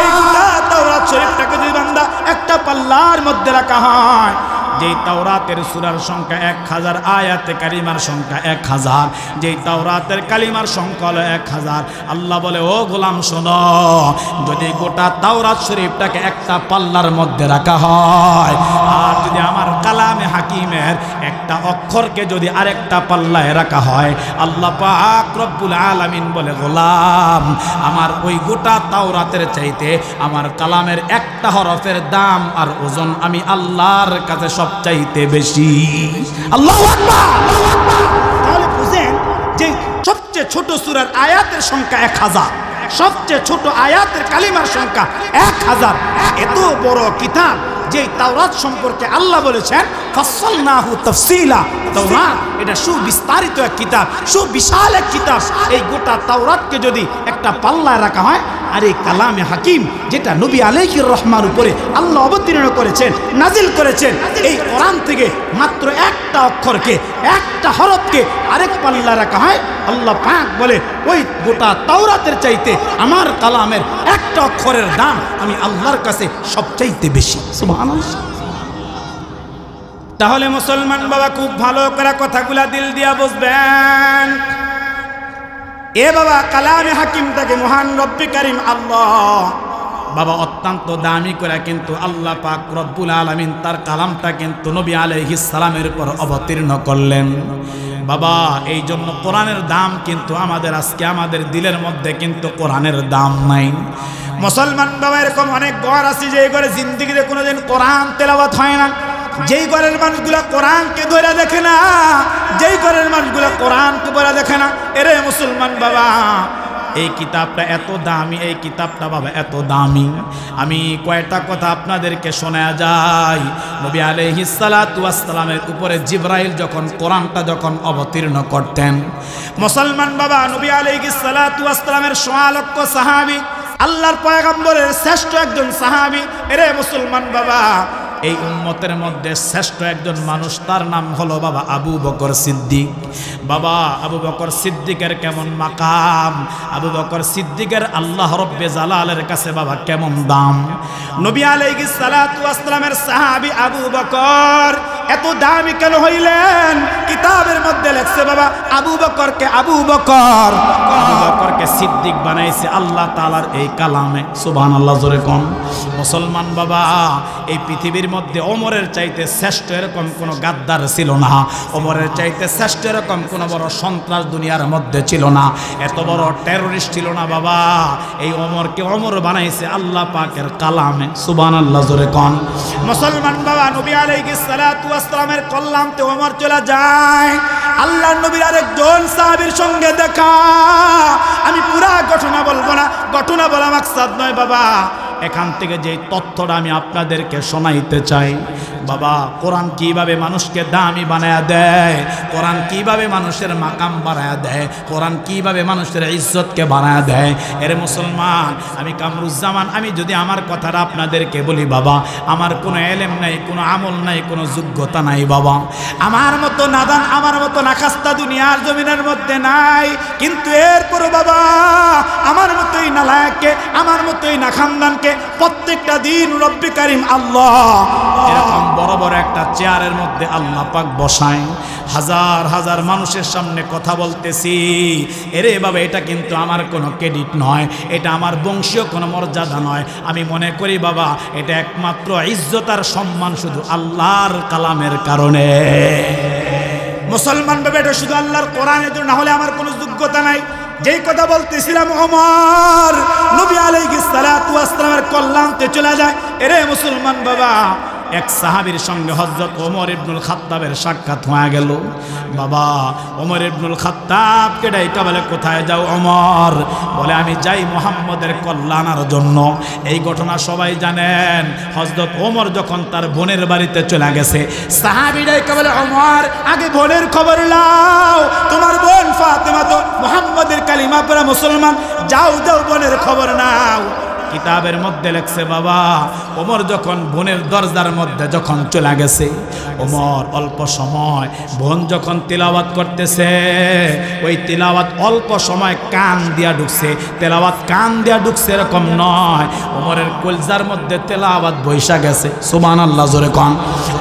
এই গোটা তাওরাত শরীফটাকে যদি বান্দা একটা পাল্লার মধ্যে রাখা হয়, যেই তাওরাতের সূরার সংখ্যা 1000, আয়াতে কারিমার সংখ্যা 1000, যেই তাওরাতের কালিমার সংখ্যা হলো 1000। আল্লাহ বলে ও গোলাম শোনো, যদি গোটা তাওরাত শরীফটাকে একটা পাল্লার মধ্যে রাখা হয়, আর যদি আমার কালামে হাকিমের একটা অক্ষরকে যদি আরেকটা পাল্লায় রাখা হয়, আল্লাহ পাক রব্বুল আলামিন বলে গোলাম আমার ওই গোটা তাওরাতের চাইতে আমার কালামের একটা হরফের দাম আর ওজন আমি আল্লাহর কাছে সবচাইতে বেশি। আল্লাহু আকবার। তাহলে বুঝেন যে সবচেয়ে ছোট সূরার আয়াতের সংখ্যা 1000, সবচেয়ে ছোট আয়াতের কালিমার সংখ্যা 1000। এত বড় কিতাব যে তাওরাত সম্পর্কে আল্লাহ বলেছেন ফাসসালনাহু তাফসীলা, তাওরাত এটা সুবিস্তারিত এক কিতাব, সুবিশাল এক কিতাব। এই গোটা তাওরাতকে যদি একটা পাল্লায় রাখা হয় আর এই কালামে হাকিম যেটা নবী আলাইহির রহমার উপরে আল্লাহ অবতীর্ণ করেছেন, নাজিল করেছেন, এই কোরআন থেকে মাত্র একটা অক্ষরকে, একটা হরফকে আরেক পাল্লা রাখা হয়। আল্লাহ পাক বলে ওই গোটা তাওরাতের চাইতে আমার কালামের একটা অক্ষরের দাম আমি আল্লাহর কাছে সবচাইতে বেশি। সুবহানাল্লাহ। তাহলে মুসলমান বাবা খুব ভালো করে কথাগুলা দিল দিয়া বুঝবেন। এ বাবা কালামে হাকিমটাকে মহান রব্বে কারিম আল্লাহ বাবা অত্যন্ত দামি করে কিন্তু আল্লাহ পাক রব্বুল আলামিন তার কালামটা কিন্তু নবী আলাইহিস সালামের উপর অবতীর্ণ করলেন। বাবা এই জন্য কোরআনের দাম কিন্তু আমাদের আজকে আমাদের দিলের মধ্যে কিন্তু কোরআনের দাম নাই। মুসলমান বাবা এরকম অনেক ঘর আছে যে ঘরে জিন্দেগিতে কোনোদিন কোরআন তেলাওয়াত হয় না, যেই ঘরের মানুষগুলা কোরআনকে ধরে দেখে না, যেই ঘরের মানুষগুলা কোরআনকে ধরে দেখে না। এরে মুসলমান বাবা এই কিতাবটা এত দামি, এই কিতাবটা বাবা এত দামি। আমি কয়েকটা কথা আপনাদেরকে শোনা যায়। নবী আলাইহিস সালাতু ওয়াস সালামের উপরে জিবরাইল যখন কোরআনটা যখন অবতীর্ণ করতেন, মুসলমান বাবা নবী আলাইহিস সালাতু ওয়াস সালামের ১৬ লক্ষ সাহাবী, আল্লাহর পয়গম্বরের শ্রেষ্ঠ একজন সাহাবী। এরে মুসলমান বাবা এই উম্মতের মধ্যে শ্রেষ্ঠ একজন মানুষ, তার নাম হলো বাবা আবু বকর সিদ্দিক। বাবা আবু বকর সিদ্দিকের কেমন মাকাম, আবু বকর সিদ্দিকের আল্লাহ রব্বে জালালের কাছে বাবা কেমন দাম। নবী আলাইহিস সালাতু ওয়াস সালামের সাহাবী আবু বকর এত দামি কেন হইলেন? কিতাবের মধ্যে লেখছে বাবা আবু বকরকে সিদ্দিক বানাইছে আল্লাহ তাআলার এই কালামে। সুবহানাল্লাহ জোরে কোন। মুসলমান বাবা এই পৃথিবীর মধ্যে ওমরের চাইতে শ্রেষ্ঠ এরকম কোন গাদ্দার ছিল না, ওমরের চাইতে শ্রেষ্ঠ এরকম কোন বড় সন্ত্রাস দুনিয়ার মধ্যে ছিল না, এত বড় টেররিস্ট ছিল না বাবা। এই ওমরকে ওমর বানাইছে আল্লাহ পাকের কালামে। সুবহানাল্লাহ জোরে কোন। মুসলমান বাবা নবী আলাইহিস সালাতু ওয়াস সালামের কল্লামতে ওমর চলে যায়, আল্লাহর নবীর আরেকজন সাহাবীর সঙ্গে দেখা। আমি পুরা ঘটনা বলবো না, ঘটনা বলা মাকসাদ নয় বাবা। এখান থেকে যে তথ্যটা আমি আপনাদেরকে শোনাইতে চাই বাবা, কোরআন কিভাবে মানুষকে দামি বানায়া দেয়, কোরআন কিভাবে মানুষের মাকাম বাড়ায়া দেয়, কোরআন কিভাবে মানুষের ইজ্জতকে বাড়ায়া দেয়। এর মুসলমান আমি কামরুজ্জামান, আমি যদি আমার কথাটা আপনাদেরকে বলি বাবা, আমার কোনো এলেম নাই, কোনো আমল নাই, কোনো যোগ্যতা নাই বাবা। আমার মতো নাদান, আমার মতো নাখাস্তা দুনিয়ার জমিনের মধ্যে নাই। কিন্তু এরপরও বাবা আমার মতোই নালায়েককে, আমার মতোই নাখানদানকে প্রত্যেকটা দিন রব্বে কারিম আল্লাহ এরকম বড় বড় একটা চেয়ারের মধ্যে আল্লাহ পাক বসায়, হাজার হাজার মানুষের সামনে কথা বলতেছি। এরে বাবা এটা কিন্তু আমার কোনো ক্রেডিট নয়, এটা আমার বংশীয় কোনো মর্যাদা নয়। আমি মনে করি বাবা এটা একমাত্র ইজ্জত আর সম্মান শুধু আল্লাহর কালামের কারণে। মুসলমান বাবা এটা শুধু আল্লাহর কোরআনের জন্য, না হলে আমার কোনো যোগ্যতা নাই। যেই কথা বলতেছিলাম ওমর নবী আলাইহিস সালাতু ওয়াস সালামের কল্যাণতে চলে যায়। এরে মুসলমান বাবা এক সাহাবীর সঙ্গে হযরত ওমর ইবনুল খাত্তাবের সাক্ষাৎ হয়ে গেল। বাবা ওমর ইবনুল খাত্তাবকে ডাইকা বলে কোথায় যাও ওমর? বলে আমি যাই মুহাম্মদের কল্যাণের জন্য। এই ঘটনা সবাই জানেন, হযরত ওমর যখন তার বোনের বাড়িতে চলে গেছে, সাহাবী ডাইকা বলে ওমর আগে বোনের খবর নাও, তোমার বোন ফাতেমা তো মুহাম্মদের কালিমা পড়া মুসলমান, যাও যাও বোনের খবর নাও। কিতাবের মধ্যে লেখছে বাবা ওমর যখন বোনের দরজার মধ্যে যখন চলে গেছে, ওমর অল্প সময় বোন যখন তিলাওয়াত করতেছে, ওই তিলাওয়াত অল্প সময় কান দিয়া ঢুকছে, তেলাওয়াত কান দিয়া ঢুকছে এরকম নয়, ওমরের কলজার মধ্যে তেলাওয়াত বৈশা গেছে। সুবহানাল্লাহ জোরে কোন।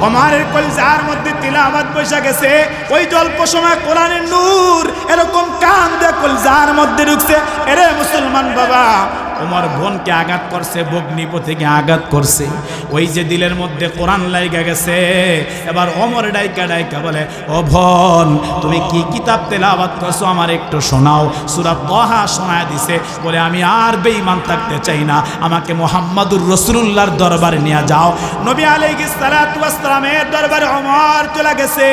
ওমরের কলজার মধ্যে তিলাওয়াত বৈশা গেছে, ওই অল্প সময় কোরআনের নূর এরকম কান দিয়া কলজার মধ্যে ঢুকছে। এরে মুসলমান বাবা ওমর বোনকে আঘাত করছে, ভগ্নিপতিকে আঘাত করছে, ওই যে দিলের মধ্যে কোরআন লাইগা গেছে। এবার ওমর ডাইকা ডাইকা বলে ও বোন তুমি কি কিতাব তেলাওয়াত করছো আমার একটু শোনাও। সূরা তাহা শোনায় দিছে। বলে আমি আর বেঈমান থাকতে চাই না, আমাকে মুহাম্মাদুর রাসূলুল্লাহর দরবারে নিয়ে যাও। নবী আলাইহিস সালাতু ওয়াস সালামের দরবারে ওমর চলে গেছে।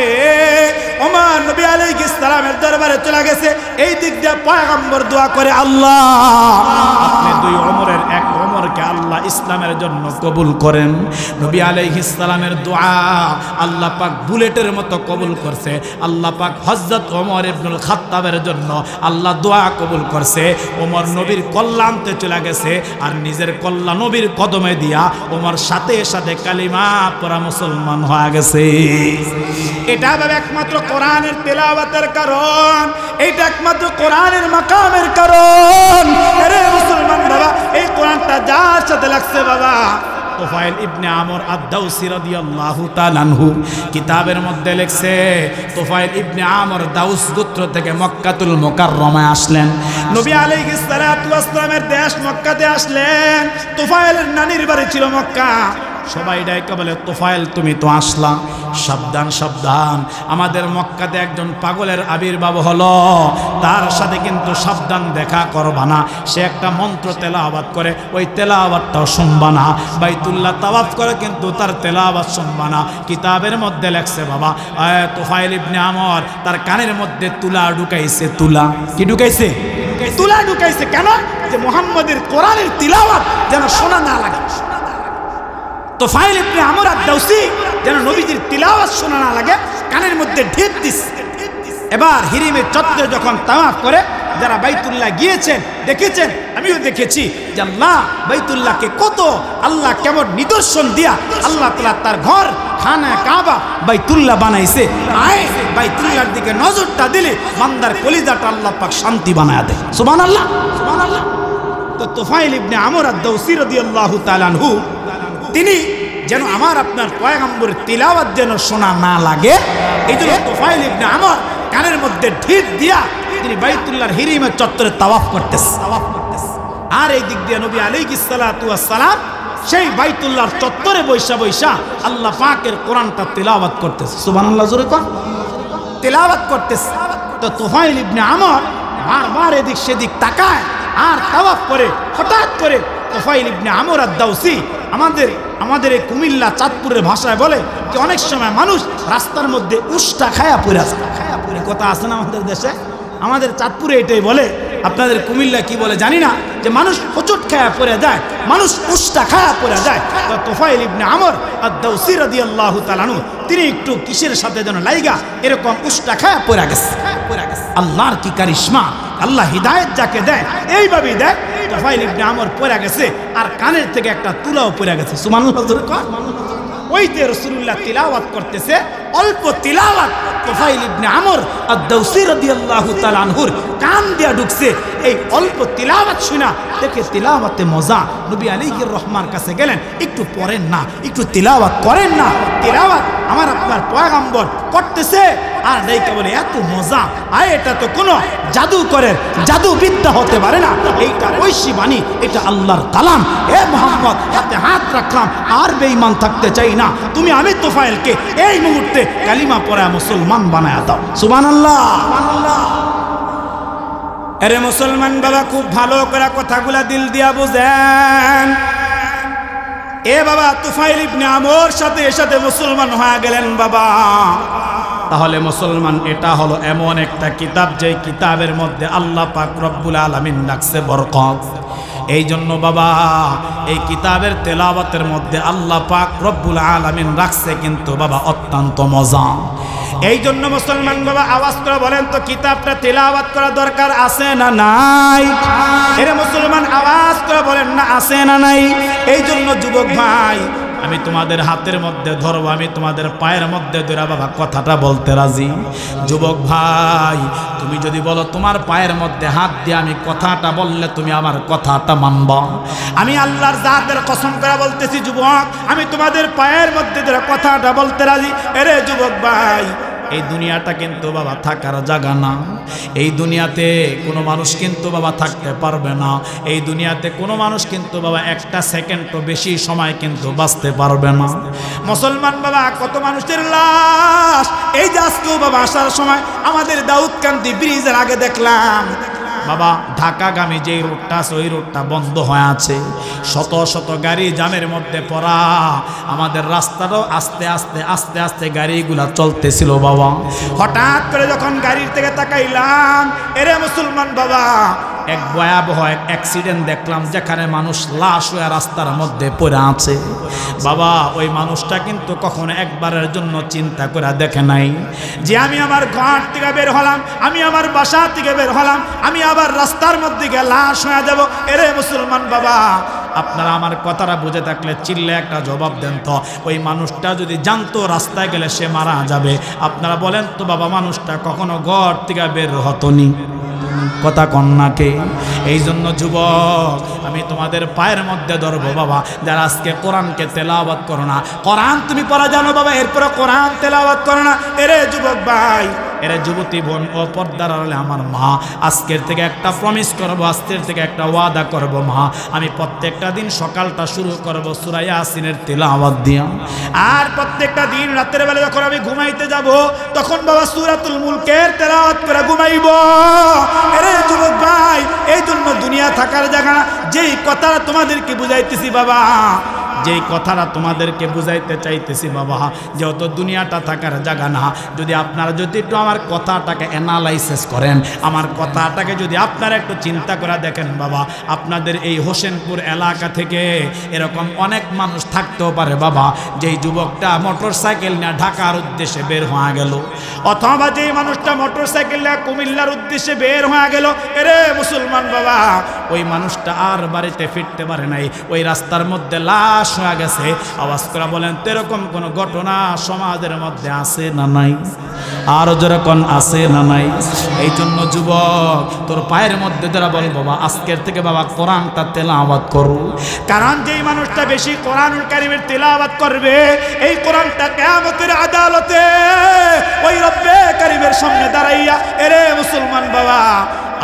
ওমর নবী আলাইহিস সালামের দরবারে চলে গেছে। এই দিক দিয়ে পয়গম্বর দোয়া করে আল্লাহ আপনি দুই ওমরের এক ওমর আমরকে আল্লাহ ইসলামের জন্য কবুল করেন। নবী আলাইহিস সালামের দোয়া আল্লাহ পাক বুলেটের মতো কবুল করছে। আল্লাহ পাক হযরত ওমর ইবনুল খাত্তাবের জন্য আল্লাহ দোয়া কবুল করছে। ওমর নবীর কল্যাণতে চলে গেছে আর নিজের কল্যাণ নবীর কদমে দিয়া ওমর সাথে সাথে কালিমা পড়া মুসলমান হয়ে গেছে। এটা হবে একমাত্র কোরআনের তেলাওয়াতের কারণ, এটা একমাত্র কোরআনের মাকামের কারণ। আরে মুসলমান বাবা, এই কোরআনটা যার সাথে লাগছে বাবা, তুফাইল ইবনে আমর আদ-দাউসি রাদিয়াল্লাহু তাআলা আনহু কিতাবের মধ্যে লিখছে, তুফাইল ইবনে আমর দাউস গোত্র থেকে মক্কাতুল মুকাররমায় আসলেন। নবী আলাইহিস সালাতু ওয়াস সালামের দেশ মক্কাতে আসলেন। তুফাইলের নানির বাড়ি ছিল মক্কা। সবাই ডাইকা বলে, তুফাইল তুমি তো আসলা, সাবধান সাবধান, আমাদের মক্কাতে একজন পাগলের আবির্ভাব হলো, তার সাথে কিন্তু সাবধান দেখা করবা না। সে একটা মন্ত্র তেলাওয়াত করে, ওই তেলাওয়াতটাও শুনবা না। বাইতুল্লাহ তাওয়াফ করে কিন্তু তার তেলাওয়াত শুনবা না। কিতাবের মধ্যে লেখছে বাবা, তুফাইল ইবনে আমর তার কানের মধ্যে তুলা ঢুকাইছে। তুলা কি ঢুকাইছে? তুলা ঢুকাইছে। কেন? যে মুহাম্মদের কোরআনের তিলাওয়াত যেন শোনা না লাগে। তুফাইল ইবনে আমর আদ-দাউসি যেন নবীজির তিলাওয়াত শোনা না লাগে, কানের মধ্যে ঢেপ দিছে। এবার হিরিমের চত্বরে যখন তাওয়াফ করে, যারা বাইতুল্লাহ গিয়েছেন দেখেছেন, আমিও দেখেছি যে আল্লাহ বাইতুল্লাহকে কত আল্লাহ কেমন নিদর্শন দিয়া আল্লাহ তাআলা তার ঘর খানা কাবা বাইতুল্লাহ বানাইছে। আয় বাইতুল্লাহর দিকে নজরটা দিলে বান্দার কলিজাটা আল্লাহ পাক শান্তি বানায় দেয়। সুবহানাল্লাহ, সুবহানাল্লাহ। তো তুফাইল ইবনে আমর আদ-দাউসি রাদিয়াল্লাহু তাআলা আনহু তিনি যেন আমার আপনার পয়গম্বরের তিলাওয়াত যেন শোনা না লাগে, এই জন্য তুফাইল ইবনে আমর কানের মধ্যে ঢিপ দিয়া তিনি বাইতুল্লাহর হিরিমের চত্বরে তাওয়াফ করতেছে। আর এই দিক দিয়ে নবী আলাইহিস সালাতু ওয়াস সালাম সেই বাইতুল্লাহর চত্বরে বৈশা বৈশা আল্লাহ পাকের কোরআনটা তিলাওয়াত করতেছে। সুবহানাল্লাহ, জোরে কোন তিলাওয়াত করতেছে। তো তুফাইল ইবনে আমর বারবার এদিক সেদিক তাকায় আর তাওয়াফ করে। হঠাৎ করে তুফাইল ইবনে আমর আদ-দাউসি আমাদের এই কুমিল্লা চাঁদপুরের ভাষায় বলে যে অনেক সময় মানুষ রাস্তার মধ্যে উষ্টা খায়া পড়ে আছে। কথা আছে না আমাদের দেশে, আমাদের চাঁদপুরে এটাই বলে, আপনাদের কুমিল্লা কি বলে জানি না, যে মানুষ হোঁচট খায়া পড়ে যায়, মানুষ উষ্টা খায়া পড়ে যায়। তো তুফাইল ইবনে আমর আদ-দাউসি রাদিয়াল্লাহু তাআলা আনহু তিনি একটু কিসের সাথে যেন লাইগা এরকম উষ্টা খায়া পড়ে গেছে। আল্লাহর কি কারিশমা, আল্লাহ হিদায়াত যাকে দেয় এইভাবেই দেয়। তুফাইল ইবনে আমর পড়ে গেছে আর কানের থেকে একটা তুলাও পড়ে গেছে। সুবহানাল্লাহ। ওইতে রাসূলুল্লাহ তিলাওয়াত করতেছে, অল্প তিলাওয়াত তুফাইল ইবনে আমর আদ-দাউসি রাদিয়াল্লাহু তাআলা আনহুর কান দিয়া ঢুকছে। এই অল্প তিলাওয়াত শুনা দেখে তিলাওয়াতে মজা, নবী আলাইহির রহমান কাছে গেলেন, একটু পড়েন না, একটু তিলাওয়াত করেন না। তিলাওয়াত আমার আপনার পয়গম্বর করতেছে আর দেখে বলে এত মজা, আয় এটা তো কোনো জাদুকরের জাদুবিদ্যা হতে পারে না, এইটা ঐশী বাণী, এটা আল্লাহর কালাম। হে মুহাম্মদ, হাতে হাত রাখলাম, আর বেঈমান থাকতে চাই না। তুমি আমি তুফাইলকে এই মুহূর্তে কালিমা পড়া মুসলমান বানায়া দাও। সুবহানাল্লাহ, সুবহানাল্লাহ। আরে মুসলমান বাবা, খুব ভালো করে কথাগুলা দিল দিয়া বুঝেন। এ বাবা, তুফাইল ইবনে আমর সাথে সাথে মুসলমান হয়ে গেলেন বাবা। তাহলে মুসলমান, এটা হলো এমন একটা কিতাব যে কিতাবের মধ্যে আল্লাহ পাক রব্বুল আলামিন রাখছে বরকত। এই জন্য বাবা, এই কিতাবের তেলাওয়াতের মধ্যে আল্লাহ পাক রব্বুল আলামিন রাখছে কিন্তু বাবা অত্যন্ত মজা। এই জন্য মুসলমান বাবা, আওয়াজ করে বলেন তো, কিতাবটা তেলাওয়াত করা দরকার আছে না নাই? এরে মুসলমান, আওয়াজ করে বলেন না আছে না নাই? এই জন্য যুবক ভাই, আমি তোমাদের হাতের মধ্যে ধরবো, আমি তোমাদের পায়ের মধ্যে ধরে বাবা কথাটা বলতে রাজি। যুবক ভাই, তুমি যদি বলো তোমার পায়ের মধ্যে হাত দিয়ে আমি কথাটা বললে তুমি আমার কথাটা মানবা, আমি আল্লাহর জাতের কসম করে বলতেছি যুবক, আমি তোমাদের পায়ের মধ্যে ধরে কথাটা বলতে রাজি। এরে যুবক ভাই, এই দুনিয়াটা কিন্তু বাবা থাকার জায়গা না। এই দুনিয়াতে কোনো মানুষ কিন্তু বাবা থাকতে পারবে না। এই দুনিয়াতে কোনো মানুষ কিন্তু বাবা একটা সেকেন্ডও বেশি সময় কিন্তু বাঁচতে পারবে না। মুসলমান বাবা, কত মানুষের লাশ এই যে আজকেও বাবা আসার সময় আমাদের দাউদকান্দি ব্রিজের আগে দেখলাম বাবা, ঢাকাগামী যেই রোডটা আছে ওই রোডটা বন্ধ হয়ে আছে, শত শত গাড়ি জামের মধ্যে পড়া। আমাদের রাস্তাটাও আস্তে আস্তে আস্তে আস্তে গাড়িগুলা চলতেছিল বাবা। হঠাৎ করে যখন গাড়ির থেকে তাকাইলাম, এরে মুসলমান বাবা, এক ভয়াবহ এক অ্যাক্সিডেন্ট দেখলাম, যেখানে মানুষ লাশ হয়ে রাস্তার মধ্যে পড়ে আছে। বাবা, ওই মানুষটা কিন্তু কখনো একবারের জন্য চিন্তা করে দেখে নাই যে আমি আমার ঘর থেকে বের হলাম, আমি আমার বাসা থেকে বের হলাম, আমি আবার রাস্তার মধ্যে গিয়ে লাশ হয়ে যাব। এরে মুসলমান বাবা, আপনারা আমার কথাটা বুঝে থাকলে চিল্লে একটা জবাব দেন তো, ওই মানুষটা যদি জানতো রাস্তায় গেলে সে মারা যাবে, আপনারা বলেন তো বাবা, মানুষটা কখনো ঘর থেকে বের হতনি? কথা কন্যাকে। এই জন্য যুবক, আমি তোমাদের পায়ের মধ্যে ধরবো বাবা, যারা আজকে কোরআনকে তেলাওয়াত করো না। কোরআন তুমি পড়া জানো বাবা, এরপরে কোরআন তেলাওয়াত করো না। এরে যুবক ভাই, এরে যুবতী বোন ও পর্দার আড়ালে আমার মা, আজকের থেকে একটা প্রমিস করবো, আজকের থেকে একটা ওয়াদা করবো মা, আমি প্রত্যেকটা দিন সকালটা শুরু করবো সূরা ইয়াসিনের তেলাওয়াত দিয়া, আর প্রত্যেকটা দিন রাতের বেলা যখন আমি ঘুমাইতে যাব তখন বাবা সূরাতুল মুলকের তেলাওয়াত করে ঘুমাইবো। এরে যুবক ভাই, এই জন্য দুনিয়া থাকার জায়গা না। যেই কথাটা তোমাদেরকে বুঝাইতেছি বাবা, যেই কথাটা তোমাদেরকে বুঝাইতে চাইতেছি বাবা, যেহেতু দুনিয়াটা থাকার জায়গা না, যদি আপনারা যদি একটু আমার কথাটাকে অ্যানালাইসিস করেন, আমার কথাটাকে যদি আপনারা একটু চিন্তা করে দেখেন বাবা, আপনাদের এই হোসেনপুর এলাকা থেকে এরকম অনেক মানুষ থাকতেও পারে বাবা, যেই যুবকটা মোটর সাইকেল নিয়ে ঢাকার উদ্দেশ্যে বের হয়ে গেল, অথবা যেই মানুষটা মোটর সাইকেল নিয়ে কুমিল্লার উদ্দেশ্যে বের হয়ে গেল, এরে মুসলমান বাবা, ওই মানুষটা আর বাড়িতে ফিরতে পারে নাই, ওই রাস্তার মধ্যে লাশ হয়ে গেছে। আওয়াজ করে বলেন তো, এরকম কোন ঘটনা সমাজের মধ্যে আছে না নাই? আরো যেরকম আছে না নাই? এই জন্য যুবক, তোর পায়ের মধ্যে যারা বল বাবা, আজকের থেকে বাবা কোরআনটা তেলাওয়াত করো, কারণ যেই মানুষটা বেশি কোরআনুল কারীমের তেলাওয়াত করবে, এই কোরআনটা কিয়ামতের আদালতে ওই রব্বে কারীমের সামনে দাঁড়াইয়া, এরে মুসলমান বাবা,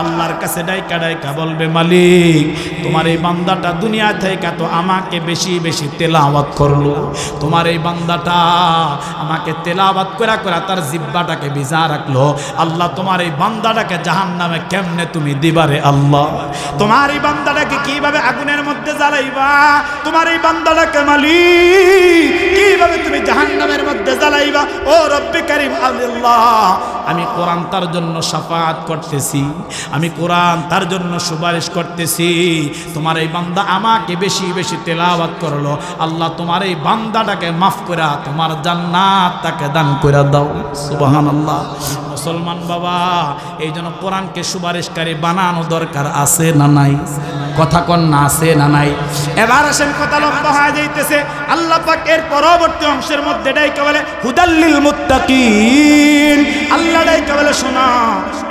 আল্লাহর কাছে ডাইকা ডাইকা বলবে, মালিক তোমার এই বান্দাটা দুনিয়া থেকে তো আমাকে বেশি বেশি তেলাওয়াত করলো, তোমার এই বান্দাটা আমাকে তেলাওয়াত করা করা তার জিহ্বাটাকে ভিজা রাখলো, আল্লাহ তোমার এই বান্দাটাকে জাহান্নামে কেমনে তুমি দিবারে আল্লাহ, তোমার এই বান্দাটাকে কিভাবে আগুনের মধ্যে জ্বালাইবা, তোমার এই বান্দাটাকে মালিক কিভাবে তুমি জাহান্নামের মধ্যে জ্বালাইবা। ও রব্বে কারীম আল্লাহ, আমি কোরআন তার জন্য শাফাআত করতেছি, আমি কোরআন তার জন্য সুপারিশ করতেছি, তোমার এই বান্দা আমাকে বেশি বেশি তেলাওয়াত করলো, আল্লাহ তোমার এই বান্দাটাকে মাফ করে তোমার জান্নাত তাকে দান করে দাও। সুবহানাল্লাহ। মুসলমান বাবা, এই জন্য কোরআনকে সুপারিশকারী বানানো দরকার আছে না নাই? কথা কন না, আছে না নাই? এবার আসেন, কথা লম্বা হয়ে যাইতেছে। আল্লাহ পাক এর পরবর্তী অংশের মধ্যে ডাইকে বলে হুদাল্লিল মুত্তাকিন, আল্লাহ ডাইকে বলে শোনা,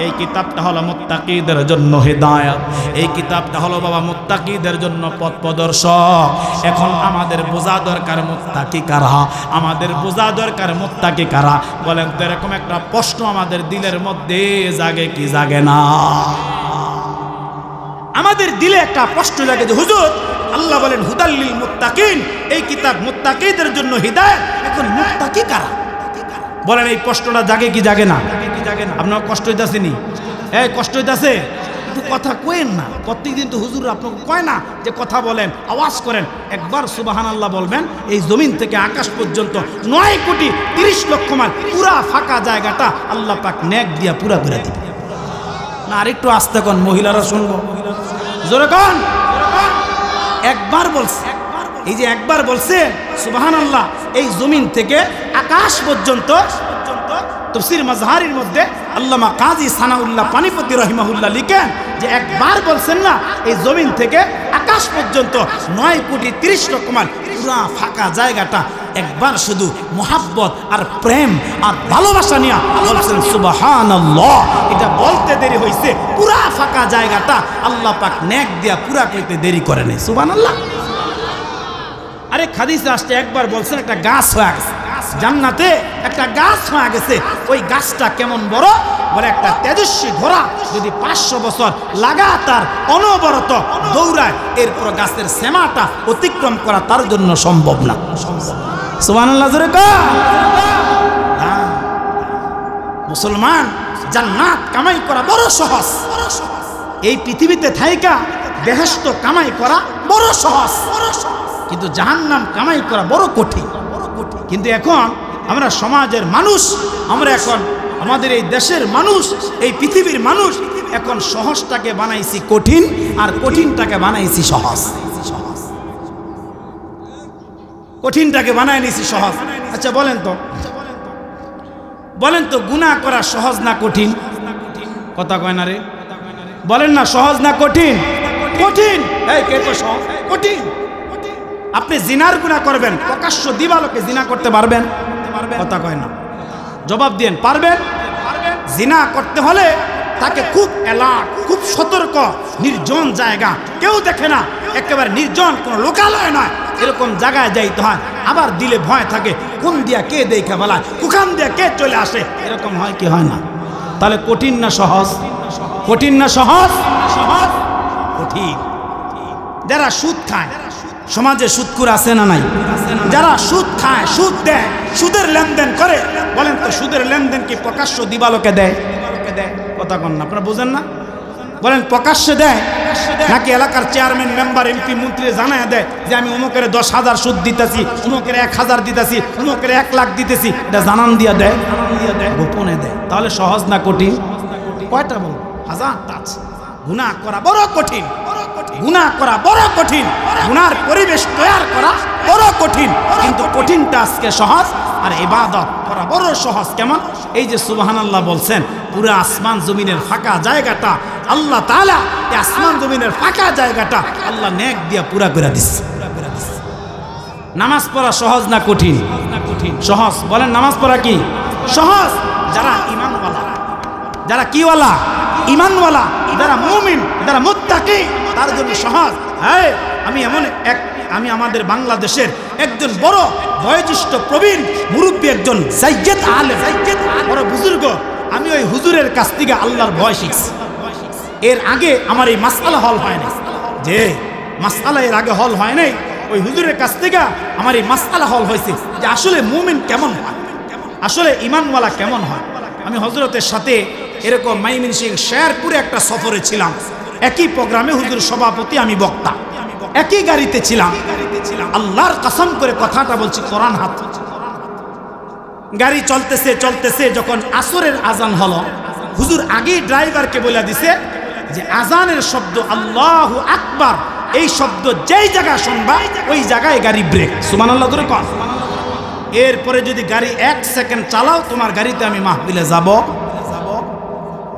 এই কিতাবটা হলো মুত্তাকিদের জন্য হেদায়েত, এই কিতাবটা হলো বাবা মুত্তাকিদের জন্য পথ প্রদর্শক। এখন আমাদের বোঝা দরকার মুত্তাকি কারা, আমাদের বোঝা দরকার মুত্তাকি কারা। বলেন তো, এরকম একটা প্রশ্ন আমাদের দিলের মধ্যে জাগে কি জাগে না? আমাদের দিলে একটা প্রশ্ন জাগে যে হুজুর, আল্লাহ বলেন হুদাল্লিল মুত্তাকিন, এই কিতাব মুত্তাকিদের জন্য হিদায়াত, এখন মুত্তাকি কারা? বলেন এই প্রশ্নটা জাগে কি জাগে না? আপনার কষ্ট হইতাছে নি? এই কষ্ট হইতাছে? একটু কথা কয়েন না, প্রত্যেকদিন তো হুজুর আপনাকে কয় না যে কথা বলেন, আওয়াজ করেন। একবার সুবহানাল্লাহ বলবেন, এই জমিন থেকে আকাশ পর্যন্ত 9,30,00,000 মাইল পুরা ফাঁকা জায়গাটা আল্লাহ পাক নেক দিয়া পুরা করে দিবে। না আরেকটু আস্তে কোন, মহিলারা শুনবো, জোরে কোন। একবার বলছে, এই যে একবার বলছে সুবহানাল্লাহ, এই জমিন থেকে আকাশ পর্যন্ত। তাফসীর মাজহারির মধ্যে আল্লামা কাজী সানাউল্লাহ পানিপতি রহিমাহুল্লাহ লিখেন যে একবার বলছেন না, এই জমিন থেকে আকাশ পর্যন্ত 9,30,00,000 মাইল পুরা ফাঁকা জায়গাটা একবার শুধু মোহাব্বত আর প্রেম আর ভালোবাসা নিয়ে বলছেন সুবহানাল্লাহ। এটা বলতে দেরি হয়েছে, পুরা ফাঁকা জায়গাটা আল্লাহ পাক নেক দিয়া পুরা করতে দেরি করে নেই। সুবহানাল্লাহ। আরে হাদিসে আসছে, একবার বলছেন একটা গাছ হয়ে গেছে জান্নাতে, একটা গাছ হয়ে গেছে। ওই গাছটা কেমন বড়? বলে একটা তেজস্বী ঘোড়া যদি 500 বছর লাগাতার অনবরত দৌড়ায়, এরপর গাছের সেমাটা অতিক্রম করা তার জন্য সম্ভব না। সুবহানাল্লাহ। মুসলমান, জান্নাত কামাই করা বড় সহজ। এই পৃথিবীতে থাইকা বেহেশত কামাই করা বড় সহজ, কিন্তু জাহান্নাম কামাই করা বড় কঠিন। কিন্তু এখন আমরা সমাজের মানুষ, আমরা এখন আমাদের এই দেশের মানুষ, এই পৃথিবীর মানুষ এখন সহজটাকে বানাইছি কঠিন আর কঠিনটাকে বানাইছি সহজ। কঠিনটাকে বানাই নিছি সহজ। আচ্ছা বলেন তো গুনাহ করা সহজ না কঠিন? কথা কয় না রে, বলেন না সহজ না কঠিন? কঠিন। এই কে কয় সহজ? কঠিন। আপনি জিনার গুনাহ করবেন, প্রকাশ্য দিবালোকে জিনা করতে পারবেন? কথা কয় না, জবাব দেন পারবেন? জিনা করতে হলে তাকে খুব অ্যালার্ট, খুব সতর্ক, নির্জন জায়গা, কেউ দেখে না, একেবারে নির্জন, কোনো লোকালয় নয়, এরকম জায়গায় যাইতে হয়। আবার দিলে ভয় থাকে, কোন দিয়া কে দেখে ফেলায়, কুখান দিয়া কে চলে আসে, এরকম হয় কি হয় না? তাহলে কঠিন না সহজ? কঠিন না সহজ? সহজ কঠিন। যারা সুদ খায়, সমাজে সুদখোর আছে না নাই? যারা সুদ খায়, সুদ দেয়, সুদের লেনদেন করে, বলেন তো সুদের লেনদেন কি প্রকাশ্য দিবালোকে দেয়? কথা কন না, আপনারা বোঝেন না? বলেন প্রকাশ্যে দেয় নাকি এলাকার চেয়ারম্যান, মেম্বার, এমপি, মন্ত্রী জানায় দেয় যে আমি অমুকের 10,000 সুদ দিতেছি, অমুকের 1,000 দিতেছি, অমুকের 1 লাখ দিতেছি, এটা জানান দিয়া দেয়, গোপনে দেয়। তাহলে সহজ না কঠিন? কয়টা বল? হাজারটা আছে। গুনাহ করা বড় কঠিন, গুনাহ করা বড় কঠিন, গুনার পরিবেশ তৈরি করা বড় কঠিন, কিন্তু কঠিনটা আজকে সহজ। আর ইবাদত করা বড় সহজ। কেমন? এই যে সুবহানাল্লাহ বলছেন, পুরো আসমান জমিনের ফাঁকা জায়গাটা আল্লাহ তাআলা, এই আসমান জমিনের ফাঁকা জায়গাটা আল্লাহ নেক দিয়া পুরা করে দিচ্ছে। নামাজ পড়া সহজ না কঠিন? সহজ। বলেন নামাজ পড়া কি সহজ? যারা ঈমানওয়ালা, যারা কিওয়ালা? ঈমানওয়ালা, যারা মুমিন, যারা মুত্তাকি, তার জন্য সহজ। হ্যাঁ, আমি আমাদের বাংলাদেশের একজন বড় বয়োজ্যেষ্ঠ প্রবীণ মুরব্বী, একজন সাইয়্যিদ আলেম, বড় বুজুর্গ, আমি ওই হুজুরের কাছ থেকে আল্লাহর ভয় শিখছি। এর আগে আমার এই মাসআলা হল হয় না, যে মাসআলা এর আগে হল হয় নাই, ওই হুজুরের কাছ থেকে আমার এই মাসআলা হল হয়েছে যে আসলে মুমিন কেমন হয়, আসলে ঈমানওয়ালা কেমন হয়। আমি হযরতের সাথে এরকম ময়মনসিংহ শেরপুরে একটা সফরে ছিলাম, একই প্রোগ্রামে হুজুর সভাপতি, আমি বক্তা, একই গাড়িতে ছিলাম। আল্লাহর কসম করে কথাটা বলছি, কোরআন হাত। গাড়ি চলতেছে চলতেছে, যখন আসরের আজান হলো, হুজুর আগেই ড্রাইভারকে বলে দিছে যে আজানের শব্দ আল্লাহু আকবার, এই শব্দ যেই জায়গায় শুনবা ওই জায়গায় গাড়ি ব্রেক। সুবহানাল্লাহ করে কর। এরপরে যদি গাড়ি 1 সেকেন্ড চালাও, তোমার গাড়িতে আমি মাহফিলে যাব।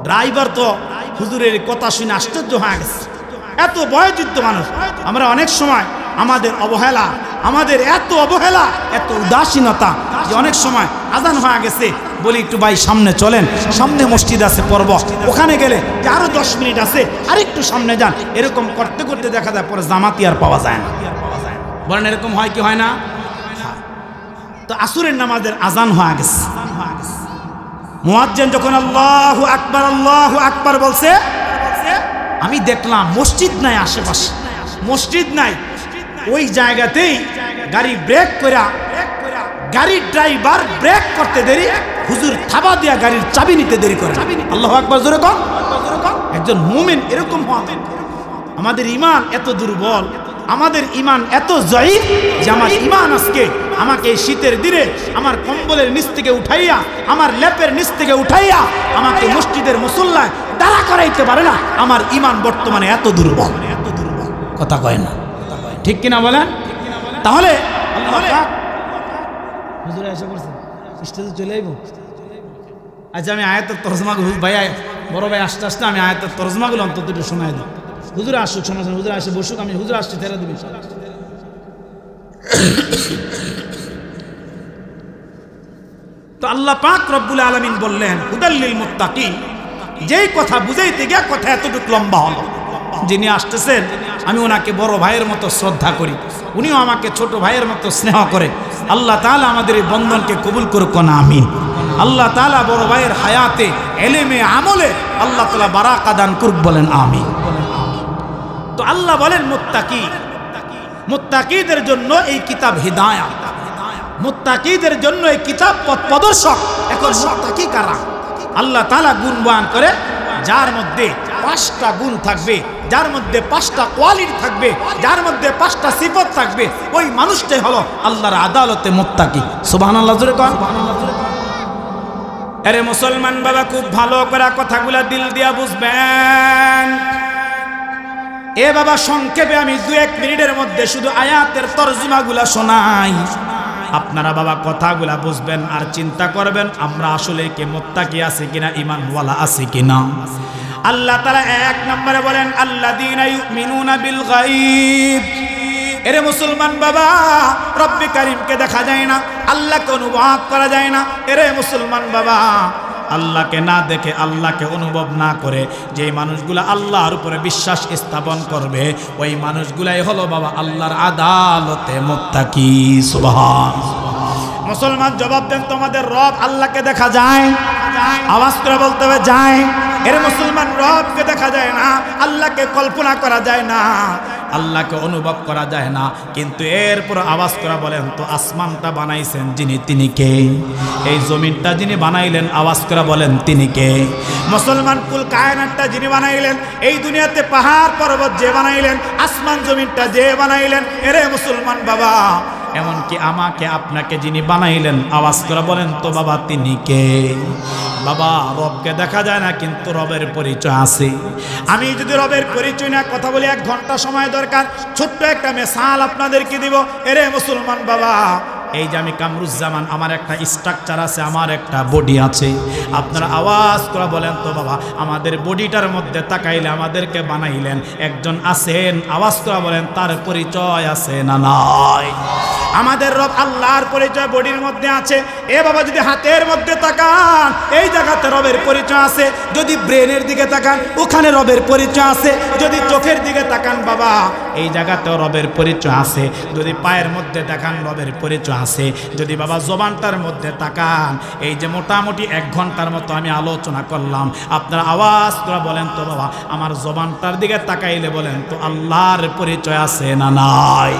ড্রাইভার তো হুজুরের কথা শুনে আশ্চর্য হয়ে গেছে। এত বয়োজ্যেষ্ঠ মানুষ, আমরা অনেক সময় আমাদের অবহেলা, আমাদের এত অবহেলা, এত উদাসীনতা, যে অনেক সময় আজান হয়ে গেছে, বলি একটু ভাই সামনে চলেন, সামনে মসজিদ আছে পড়ব, ওখানে গেলে যে আরো 10 মিনিট আছে, আরেকটু সামনে যান, এরকম করতে করতে দেখা যায় পরে জামাতি আর পাওয়া যায় না। বলেন এরকম হয় কি হয় না? তো আসরের নামাজের আজান হয়ে গেছে, মুয়াজ্জিন যখন আল্লাহু আকবার বলছে, আমি দেখলাম মসজিদ নাই আশেপাশে, মসজিদ নাই, ওই জায়গাতেই গাড়ি ব্রেক করা, গাড়ির ড্রাইভার ব্রেক করতে দেরি, হুজুর থাবা দিয়া গাড়ির চাবি নিতে দেরি করে। আল্লাহু আকবার জোরে কর। একজন মুমিন এরকম হবে। আমাদের ঈমান এত দুর্বল, আমাদের ঈমান এত জয়ীফ যে আমার ঈমান আজকে আমাকে এই শীতের দিনে আমার কম্বলের নিচ থেকে উঠাইয়া, আমার লেপের নিচ থেকে উঠাইয়া আমাকে মসজিদের মুসল্লায় দাঁড়া করাইতে পারে না। আমার ঈমান বর্তমানে এত দুর্বল। কথা কয় না, ঠিক কিনা বলেন? তাহলে হুজুর এসে পড়ছে, স্টেজে চলে আইব। আচ্ছা, আমি আয়াতের তরজমাগুলো, ভাই বড় ভাই আস্তে আস্তে আমি আয়াতের তরজমাগুলো অন্তত একটু শোনাই দিই। হুজুর আসুক, সমস্যা, হুজুর আসে বসুক, আমি হুজুর আসছি ছেড়ে দেবেন। তো আল্লাহ পাক রব্বুল আলামিন বললেন হুদাল লিল মুত্তাকিন। যেই কথা বুঝাইতে গিয়ে কথা এতটুকু লম্বা হলো। যিনি আসতেছেন আমি ওনাকে বড় ভাইয়ের মতো শ্রদ্ধা করি, উনিও আমাকে ছোট ভাইয়ের মতো স্নেহ করে। আল্লাহ তাআলা আমাদের এই বন্ধনকে কবুল করুক না, আমিন। আল্লাহ তাআলা বড় ভাইয়ের হায়াতে, এলেমে, আমলে আল্লাহ তাআলা বারাকা দান করুক, বলেন আমিন। তো আল্লাহ বলেন মুত্তাকি, মুত্তাকিদের জন্য এই কিতাব হিদায়াত, মুত্তাকিদের জন্য এই কিতাব পথ প্রদর্শক। এখন মুত্তাকি কারা? আল্লাহ তাআলা গুণ বয়ান করে, যার মধ্যে 5টা গুণ থাকবে, যার মধ্যে 5টা কোয়ালিটি থাকবে, যার মধ্যে 5টা সিফত থাকবে, ওই মানুষটাই হলো আল্লাহর আদালতে মুত্তাকি। সুবহানাল্লাহ জোরে কোন। আরে মুসলমান বাবা, খুব ভালো করে কথাগুলা দিল দিয়া বুঝবেন। এ বাবা, সংক্ষেপে আমি 2-1 মিনিটের মধ্যে শুধু আয়াতের তরজমাগুলা শোনাই, আপনারা বাবা কথাগুলা বুঝবেন আর চিন্তা করবেন আমরা আসলে কে মুত্তাকি আছে কিনা, ঈমানওয়ালা আছে কিনা। আল্লাহ তাআলা 1 নম্বরে বলেন আল্লাযীনা ইউমিনুনা বিল গায়ব। এরে মুসলমান বাবা, রব্বে কারীমকে দেখা যায় না, আল্লাহকে অনুভব করা যায় না। এরে মুসলমান বাবা, আল্লাহকে না দেখে, আল্লাহকে অনুভব না করে যে মানুষগুলা আল্লাহর উপরে বিশ্বাস স্থাপন করবে, ওই মানুষগুলাই হলো বাবা আল্লাহর আদালতে মুত্তাকি। সুবহানাল্লাহ। মুসলমান জবাব দেন, তোমাদের রব আল্লাহকে দেখা যায়? আওয়াজ করে বলতে হবে যায়। এর মুসলমান, রবকে দেখা যায় না, আল্লাহকে কল্পনা করা যায় না, আল্লাহকে অনুভব করা যায় না, কিন্তু এরপর আওয়াজ করে বলেন তো আসমানটা বানাইছেন যিনি, তিনি কে? এই জমিনটা যিনি বানাইলেন, আওয়াজ করে বলেন তিনি কে? মুসলমান, কুল কায়নাতটা যিনি বানাইলেন, এই দুনিয়াতে পাহাড় পর্বত যে বানাইলেন, আসমান জমিনটা যে বানাইলেন, এরে মুসলমান বাবা, এমনকি আমাকে আপনাকে যিনি বানাইলেন, আওয়াজ করে বলেন তো বাবা তিনি কে? বাবা, রবকে দেখা যায় না, কিন্তু রবের পরিচয় আছে। আমি যদি রবের পরিচয় না কথা বলি 1 ঘন্টা সময় দরকার। ছোট্ট একটা মিসাল আপনাদেরকে দিব। এরে মুসলমান বাবা, এই যে আমি কামরুজ্জামান, আমার একটা স্ট্রাকচার আছে, আমার একটা বডি আছে। আপনারা আওয়াজ করে বলেন তো বাবা, আমাদের বডিটার মধ্যে তাকাইলে আমাদেরকে বানাইলেন একজন আছেন, আওয়াজ করে বলেন তার পরিচয় আছে না নাই? আমাদের রব আল্লাহর পরিচয় বডির মধ্যে আছে। এ বাবা, যদি হাতের মধ্যে তাকান, এই জায়গাতে রবের পরিচয় আছে। যদি ব্রেনের দিকে তাকান, ওখানে রবের পরিচয় আছে। যদি চোখের দিকে তাকান বাবা, এই জায়গাতেও রবের পরিচয় আছে। যদি পায়ের মধ্যে তাকান, রবের পরিচয় আছে। যদি বাবা জবানটার মধ্যে তাকান, এই যে মোটামুটি 1 ঘন্টার মতো আমি আলোচনা করলাম, আপনারা আওয়াজ করে বলেন তো বাবা, আমার জবানটার দিকে তাকাইলে বলেন তো আল্লাহর পরিচয় আছে না নাই?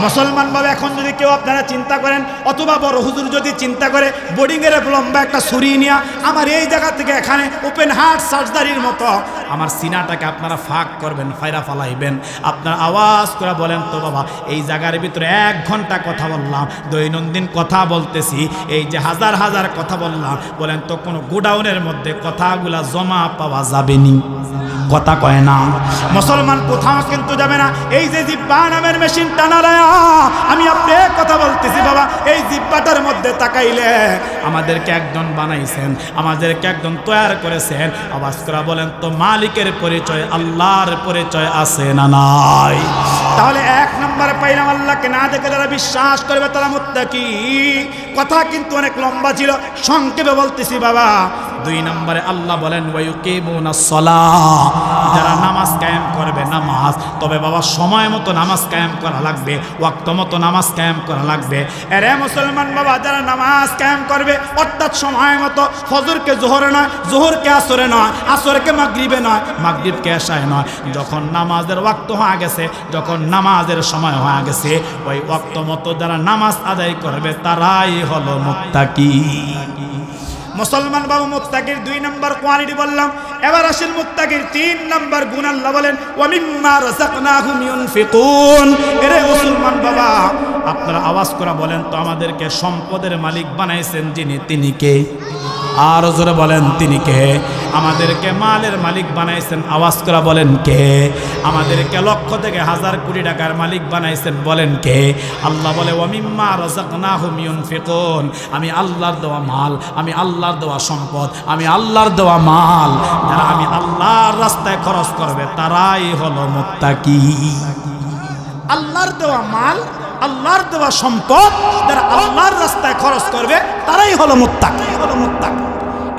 মুসলমান বাবা, এখন যদি কেউ আপনারা চিন্তা করেন, অথবা বড় হুজুর যদি চিন্তা করে বোর্ডিংয়ের লম্বা একটা ছুরি নিয়ে আমার এই জায়গা থেকে এখানে ওপেন হার্ট সার্জারির মতো আমার সিনাটাকে আপনারা ফাঁক করবেন, ফায়রা ফালাইবেন, আপনারা আওয়াজ করে বলেন তো বাবা, এই জায়গার ভিতরে 1 ঘন্টা কথা বললাম, দৈনন্দিন কথা বলতেছি, এই যে হাজার হাজার কথা বললাম, বলেন তো কোনো গোডাউনের মধ্যে কথাগুলা জমা পাওয়া যাবে নি? কথা কয় না। মুসলমান, কোথাও কিন্তু যাবে না। এই যে জিব্বা নামের মেশিন টানা আমি আপনি কথা বলতেছি বাবা, এই জিব্বাটার মধ্যে তাকাইলে আমাদেরকে একজন বানাইছেন, আমাদেরকে একজন তৈরি করেছেন। আওয়াজ করে বলেন তো মালিকের পরিচয়, আল্লাহর পরিচয় আছে না নাই? তাহলে 1 নম্বরে পাইলাম আল্লাহকে না দেখে যারা বিশ্বাস করবে তারা মুত্তাকি। কথা কিন্তু অনেক লম্বা ছিল, সংক্ষেপে বলতেছি বাবা। 2 নম্বরে আল্লাহ বলেন ওয়ায়ুকিমুনাস সালাহ, যারা নামাজ কায়েম করবে, নামাজ, তবে বাবা সময় মতো নামাজ কায়েম করা লাগবে, ওয়াক্ত মতো নামাজ কায়েম করা লাগবে। এরে মুসলমান বাবা, যারা নামাজ কায়েম করবে অর্থাৎ সময় মতো, ফজরকে জোহরে নয়, জোহরকে আসরে নয়, আসরকে মাগরিবে নয়, মাগরিবকে এশায় নয়, যখন নামাজের ওয়াক্ত হয়ে গেছে, যখন নামাজের সময় হয়ে গেছে, ওই ওয়াক্ত মতো যারা নামাজ আদায় করবে তারাই হলো মুত্তাকি। মুসলমান বাবু, মুত্তাকির 2 নম্বর কোয়ালিটি বললাম। এবার আসেন মুত্তাকির 3 নম্বর গুণ। আল্লাহ বলেন ওয়া মিম্মা রাযাকনাহুম ইউনফিকুন। এরে মুসলমান বাবা, আপনারা আওয়াজ করে বলেন তো আমাদেরকে সম্পদের মালিক বানাইছেন যিনি, তিনি কে? আর জোরে বলেন তিনি কে? আমাদেরকে মালের মালিক বানাইছেন, আওয়াজ করে বলেন কে? আমাদেরকে লক্ষ থেকে হাজার কোটি টাকার মালিক বানাইছেন, বলেন কে? আল্লাহ বলে ওয়া মিম্মা রাযাকনাহুম ইউনফিকুন, আমি আল্লাহর দেওয়া মাল, আমি আল্লাহর দেওয়া সম্পদ, আমি আল্লাহর দেওয়া মাল যারা আমি আল্লাহর রাস্তায় খরচ করবে তারাই হলো মুত্তাকি। আল্লাহর দেওয়া মাল, আল্লাহর দেওয়া সম্পদ যারা আল্লাহর রাস্তায় খরচ করবে তারাই হলো মুত্তাকি, হলো মুত্তাকি।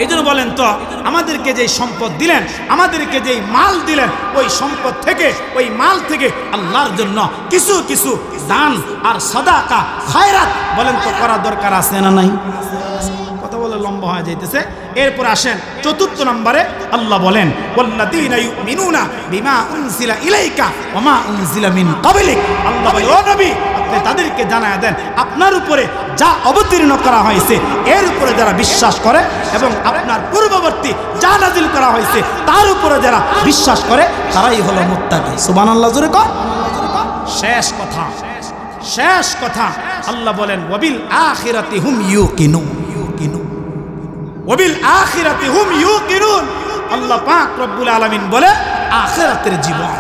এই জন্য বলেন তো আমাদেরকে যেই সম্পদ দিলেন, আমাদেরকে যেই মাল দিলেন, ওই সম্পদ থেকে, ওই মাল থেকে আল্লাহর জন্য কিছু কিছু দান আর সাদাকা, খায়রাত বলেন তো করা দরকার আছে না নাই? কথা বলে লম্বা হয়ে যাইতেছে। এরপর আসেন 4 নম্বরে আল্লাহ বলেন ওয়াল্লাযীনা ইউমিনুনা বিমা উনজিলা ইলাইকা ওয়া মা উনজিলা মিন ক্বাবলিক। আল্লাহ বলে ও নবী, আপনি তাদেরকে জানায় দেন আপনার উপরে যা অবতীর্ণ করা হয়েছে এর উপরে যারা বিশ্বাস করে এবং আপনার পূর্ববর্তী যা নাজিল করা হয়েছে তার উপরে যারা বিশ্বাস করে তারাই হলো মুত্তাকি। সুবহানাল্লাহ, জোরে কর। শেষ কথা, শেষ কথা, আল্লাহ বলেন ওয়াবিল আখিরাতি হুম ইউকিনুন। ওয়াবিল আখিরাতি হুম ইউকিনুন। আল্লাহ পাক রব্বুল আলামিন বলে আখিরাতের জীবন,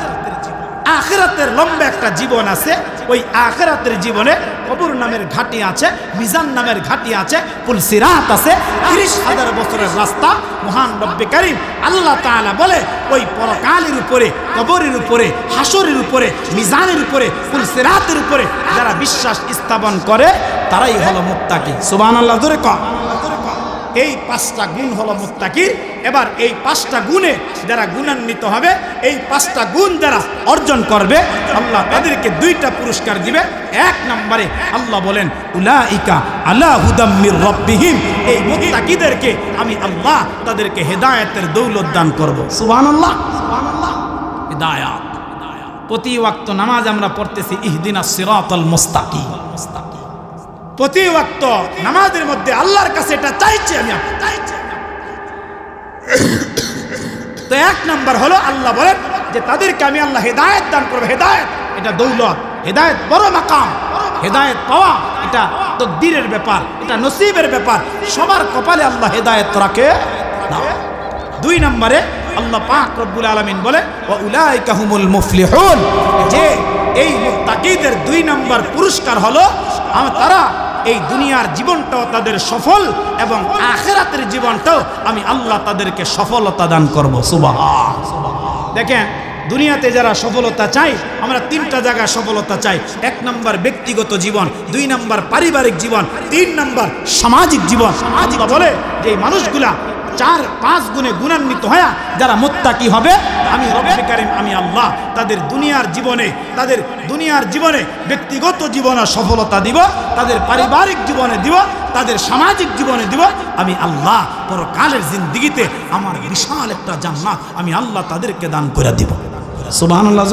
আখিরাতের লম্বা একটা জীবন আছে। ওই আখিরাতের জীবনে কবর নামের ঘাটি আছে, মিজান নামের ঘাটি আছে, পুলসিরাত আছে, ৩০,০০০ বছরের রাস্তা। মহান রব্বে কারীম আল্লাহ তাআলা বলে ওই পরকালের উপরে, কবরের উপরে, হাসরের উপরে, মিজানের উপরে, পুলসিরাতের উপরে যারা বিশ্বাস স্থাপন করে তারাই হলো মুত্তাকি। সুবহানাল্লাহ জোরে কর। এই ৫টা গুণ হলো মুত্তাকির। এবার এই 5টা গুণে যারা গুণান্বিত হবে, এই 5টা গুণ যারা অর্জন করবে, আল্লাহ তাদেরকে 2টা পুরস্কার দিবে। 1 নম্বরে আল্লাহ বলেন উলাইকা আলা হুদাম মির রাব্বিহিম, এই মুত্তাকিদেরকে আমি আল্লাহ তাদেরকে হেদায়েতের দৌলত দান করব। সুবহানাল্লাহ, সুবহানাল্লাহ। হেদায়েত। প্রতি ওয়াক্ত নামাজ আমরা পড়তেছি ইহদিনাস সিরাতাল মুস্তাকিম। প্রতি ওয়াক্ত নামাজের মধ্যে আল্লাহর কাছে এটা চাইছি আমি। তো 1 নাম্বার হলো আল্লাহ বলেন যে তাদেরকে আমি আল্লাহ হেদায়েত দান করব। হেদায়েত এটা দৌলত, হেদায়েত বড় মাকাম। হেদায়েত পাওয়া এটা তাকদীরের ব্যাপার, এটা নসিবের ব্যাপার। সবার কপালে আল্লাহ হেদায়েত রাখে না। 2 নম্বরে আল্লাহ পাক রব্বুল আলামিন বলে ওয়া উলাইকা হুমুল মুফলিহুন, যে এই মুত্তাকিদের 2 নম্বর পুরস্কার হলো তারা এই দুনিয়ার জীবনটাও তাদের সফল এবং আখিরাতের জীবনটাও আমি আল্লাহ তাদেরকে সফলতা দান করব। সুবহানাল্লাহ। দেখেন দুনিয়াতে যারা সফলতা চাই, আমরা 3টা জায়গায় সফলতা চাই। 1 নম্বর ব্যক্তিগত জীবন, 2 নম্বর পারিবারিক জীবন, 3 নম্বর সামাজিক জীবন। আল্লাহ বলে যে এই মানুষগুলা 4-5 গুণে গুণান্বিত হয়ে যারা মুত্তাকি হবে, আমি রব্বে কারীম আমি আল্লাহ তাদের দুনিয়ার জীবনে ব্যক্তিগত জীবনে সফলতা দিব, তাদের পারিবারিক জীবনে দিব, তাদের সামাজিক জীবনে দিব। আমি আল্লাহ পরকালের জিন্দেগিতে আমার বিশাল একটা জান্নাত আমি আল্লাহ তাদেরকে দান করে দিব। সুবহানাল্লাহ।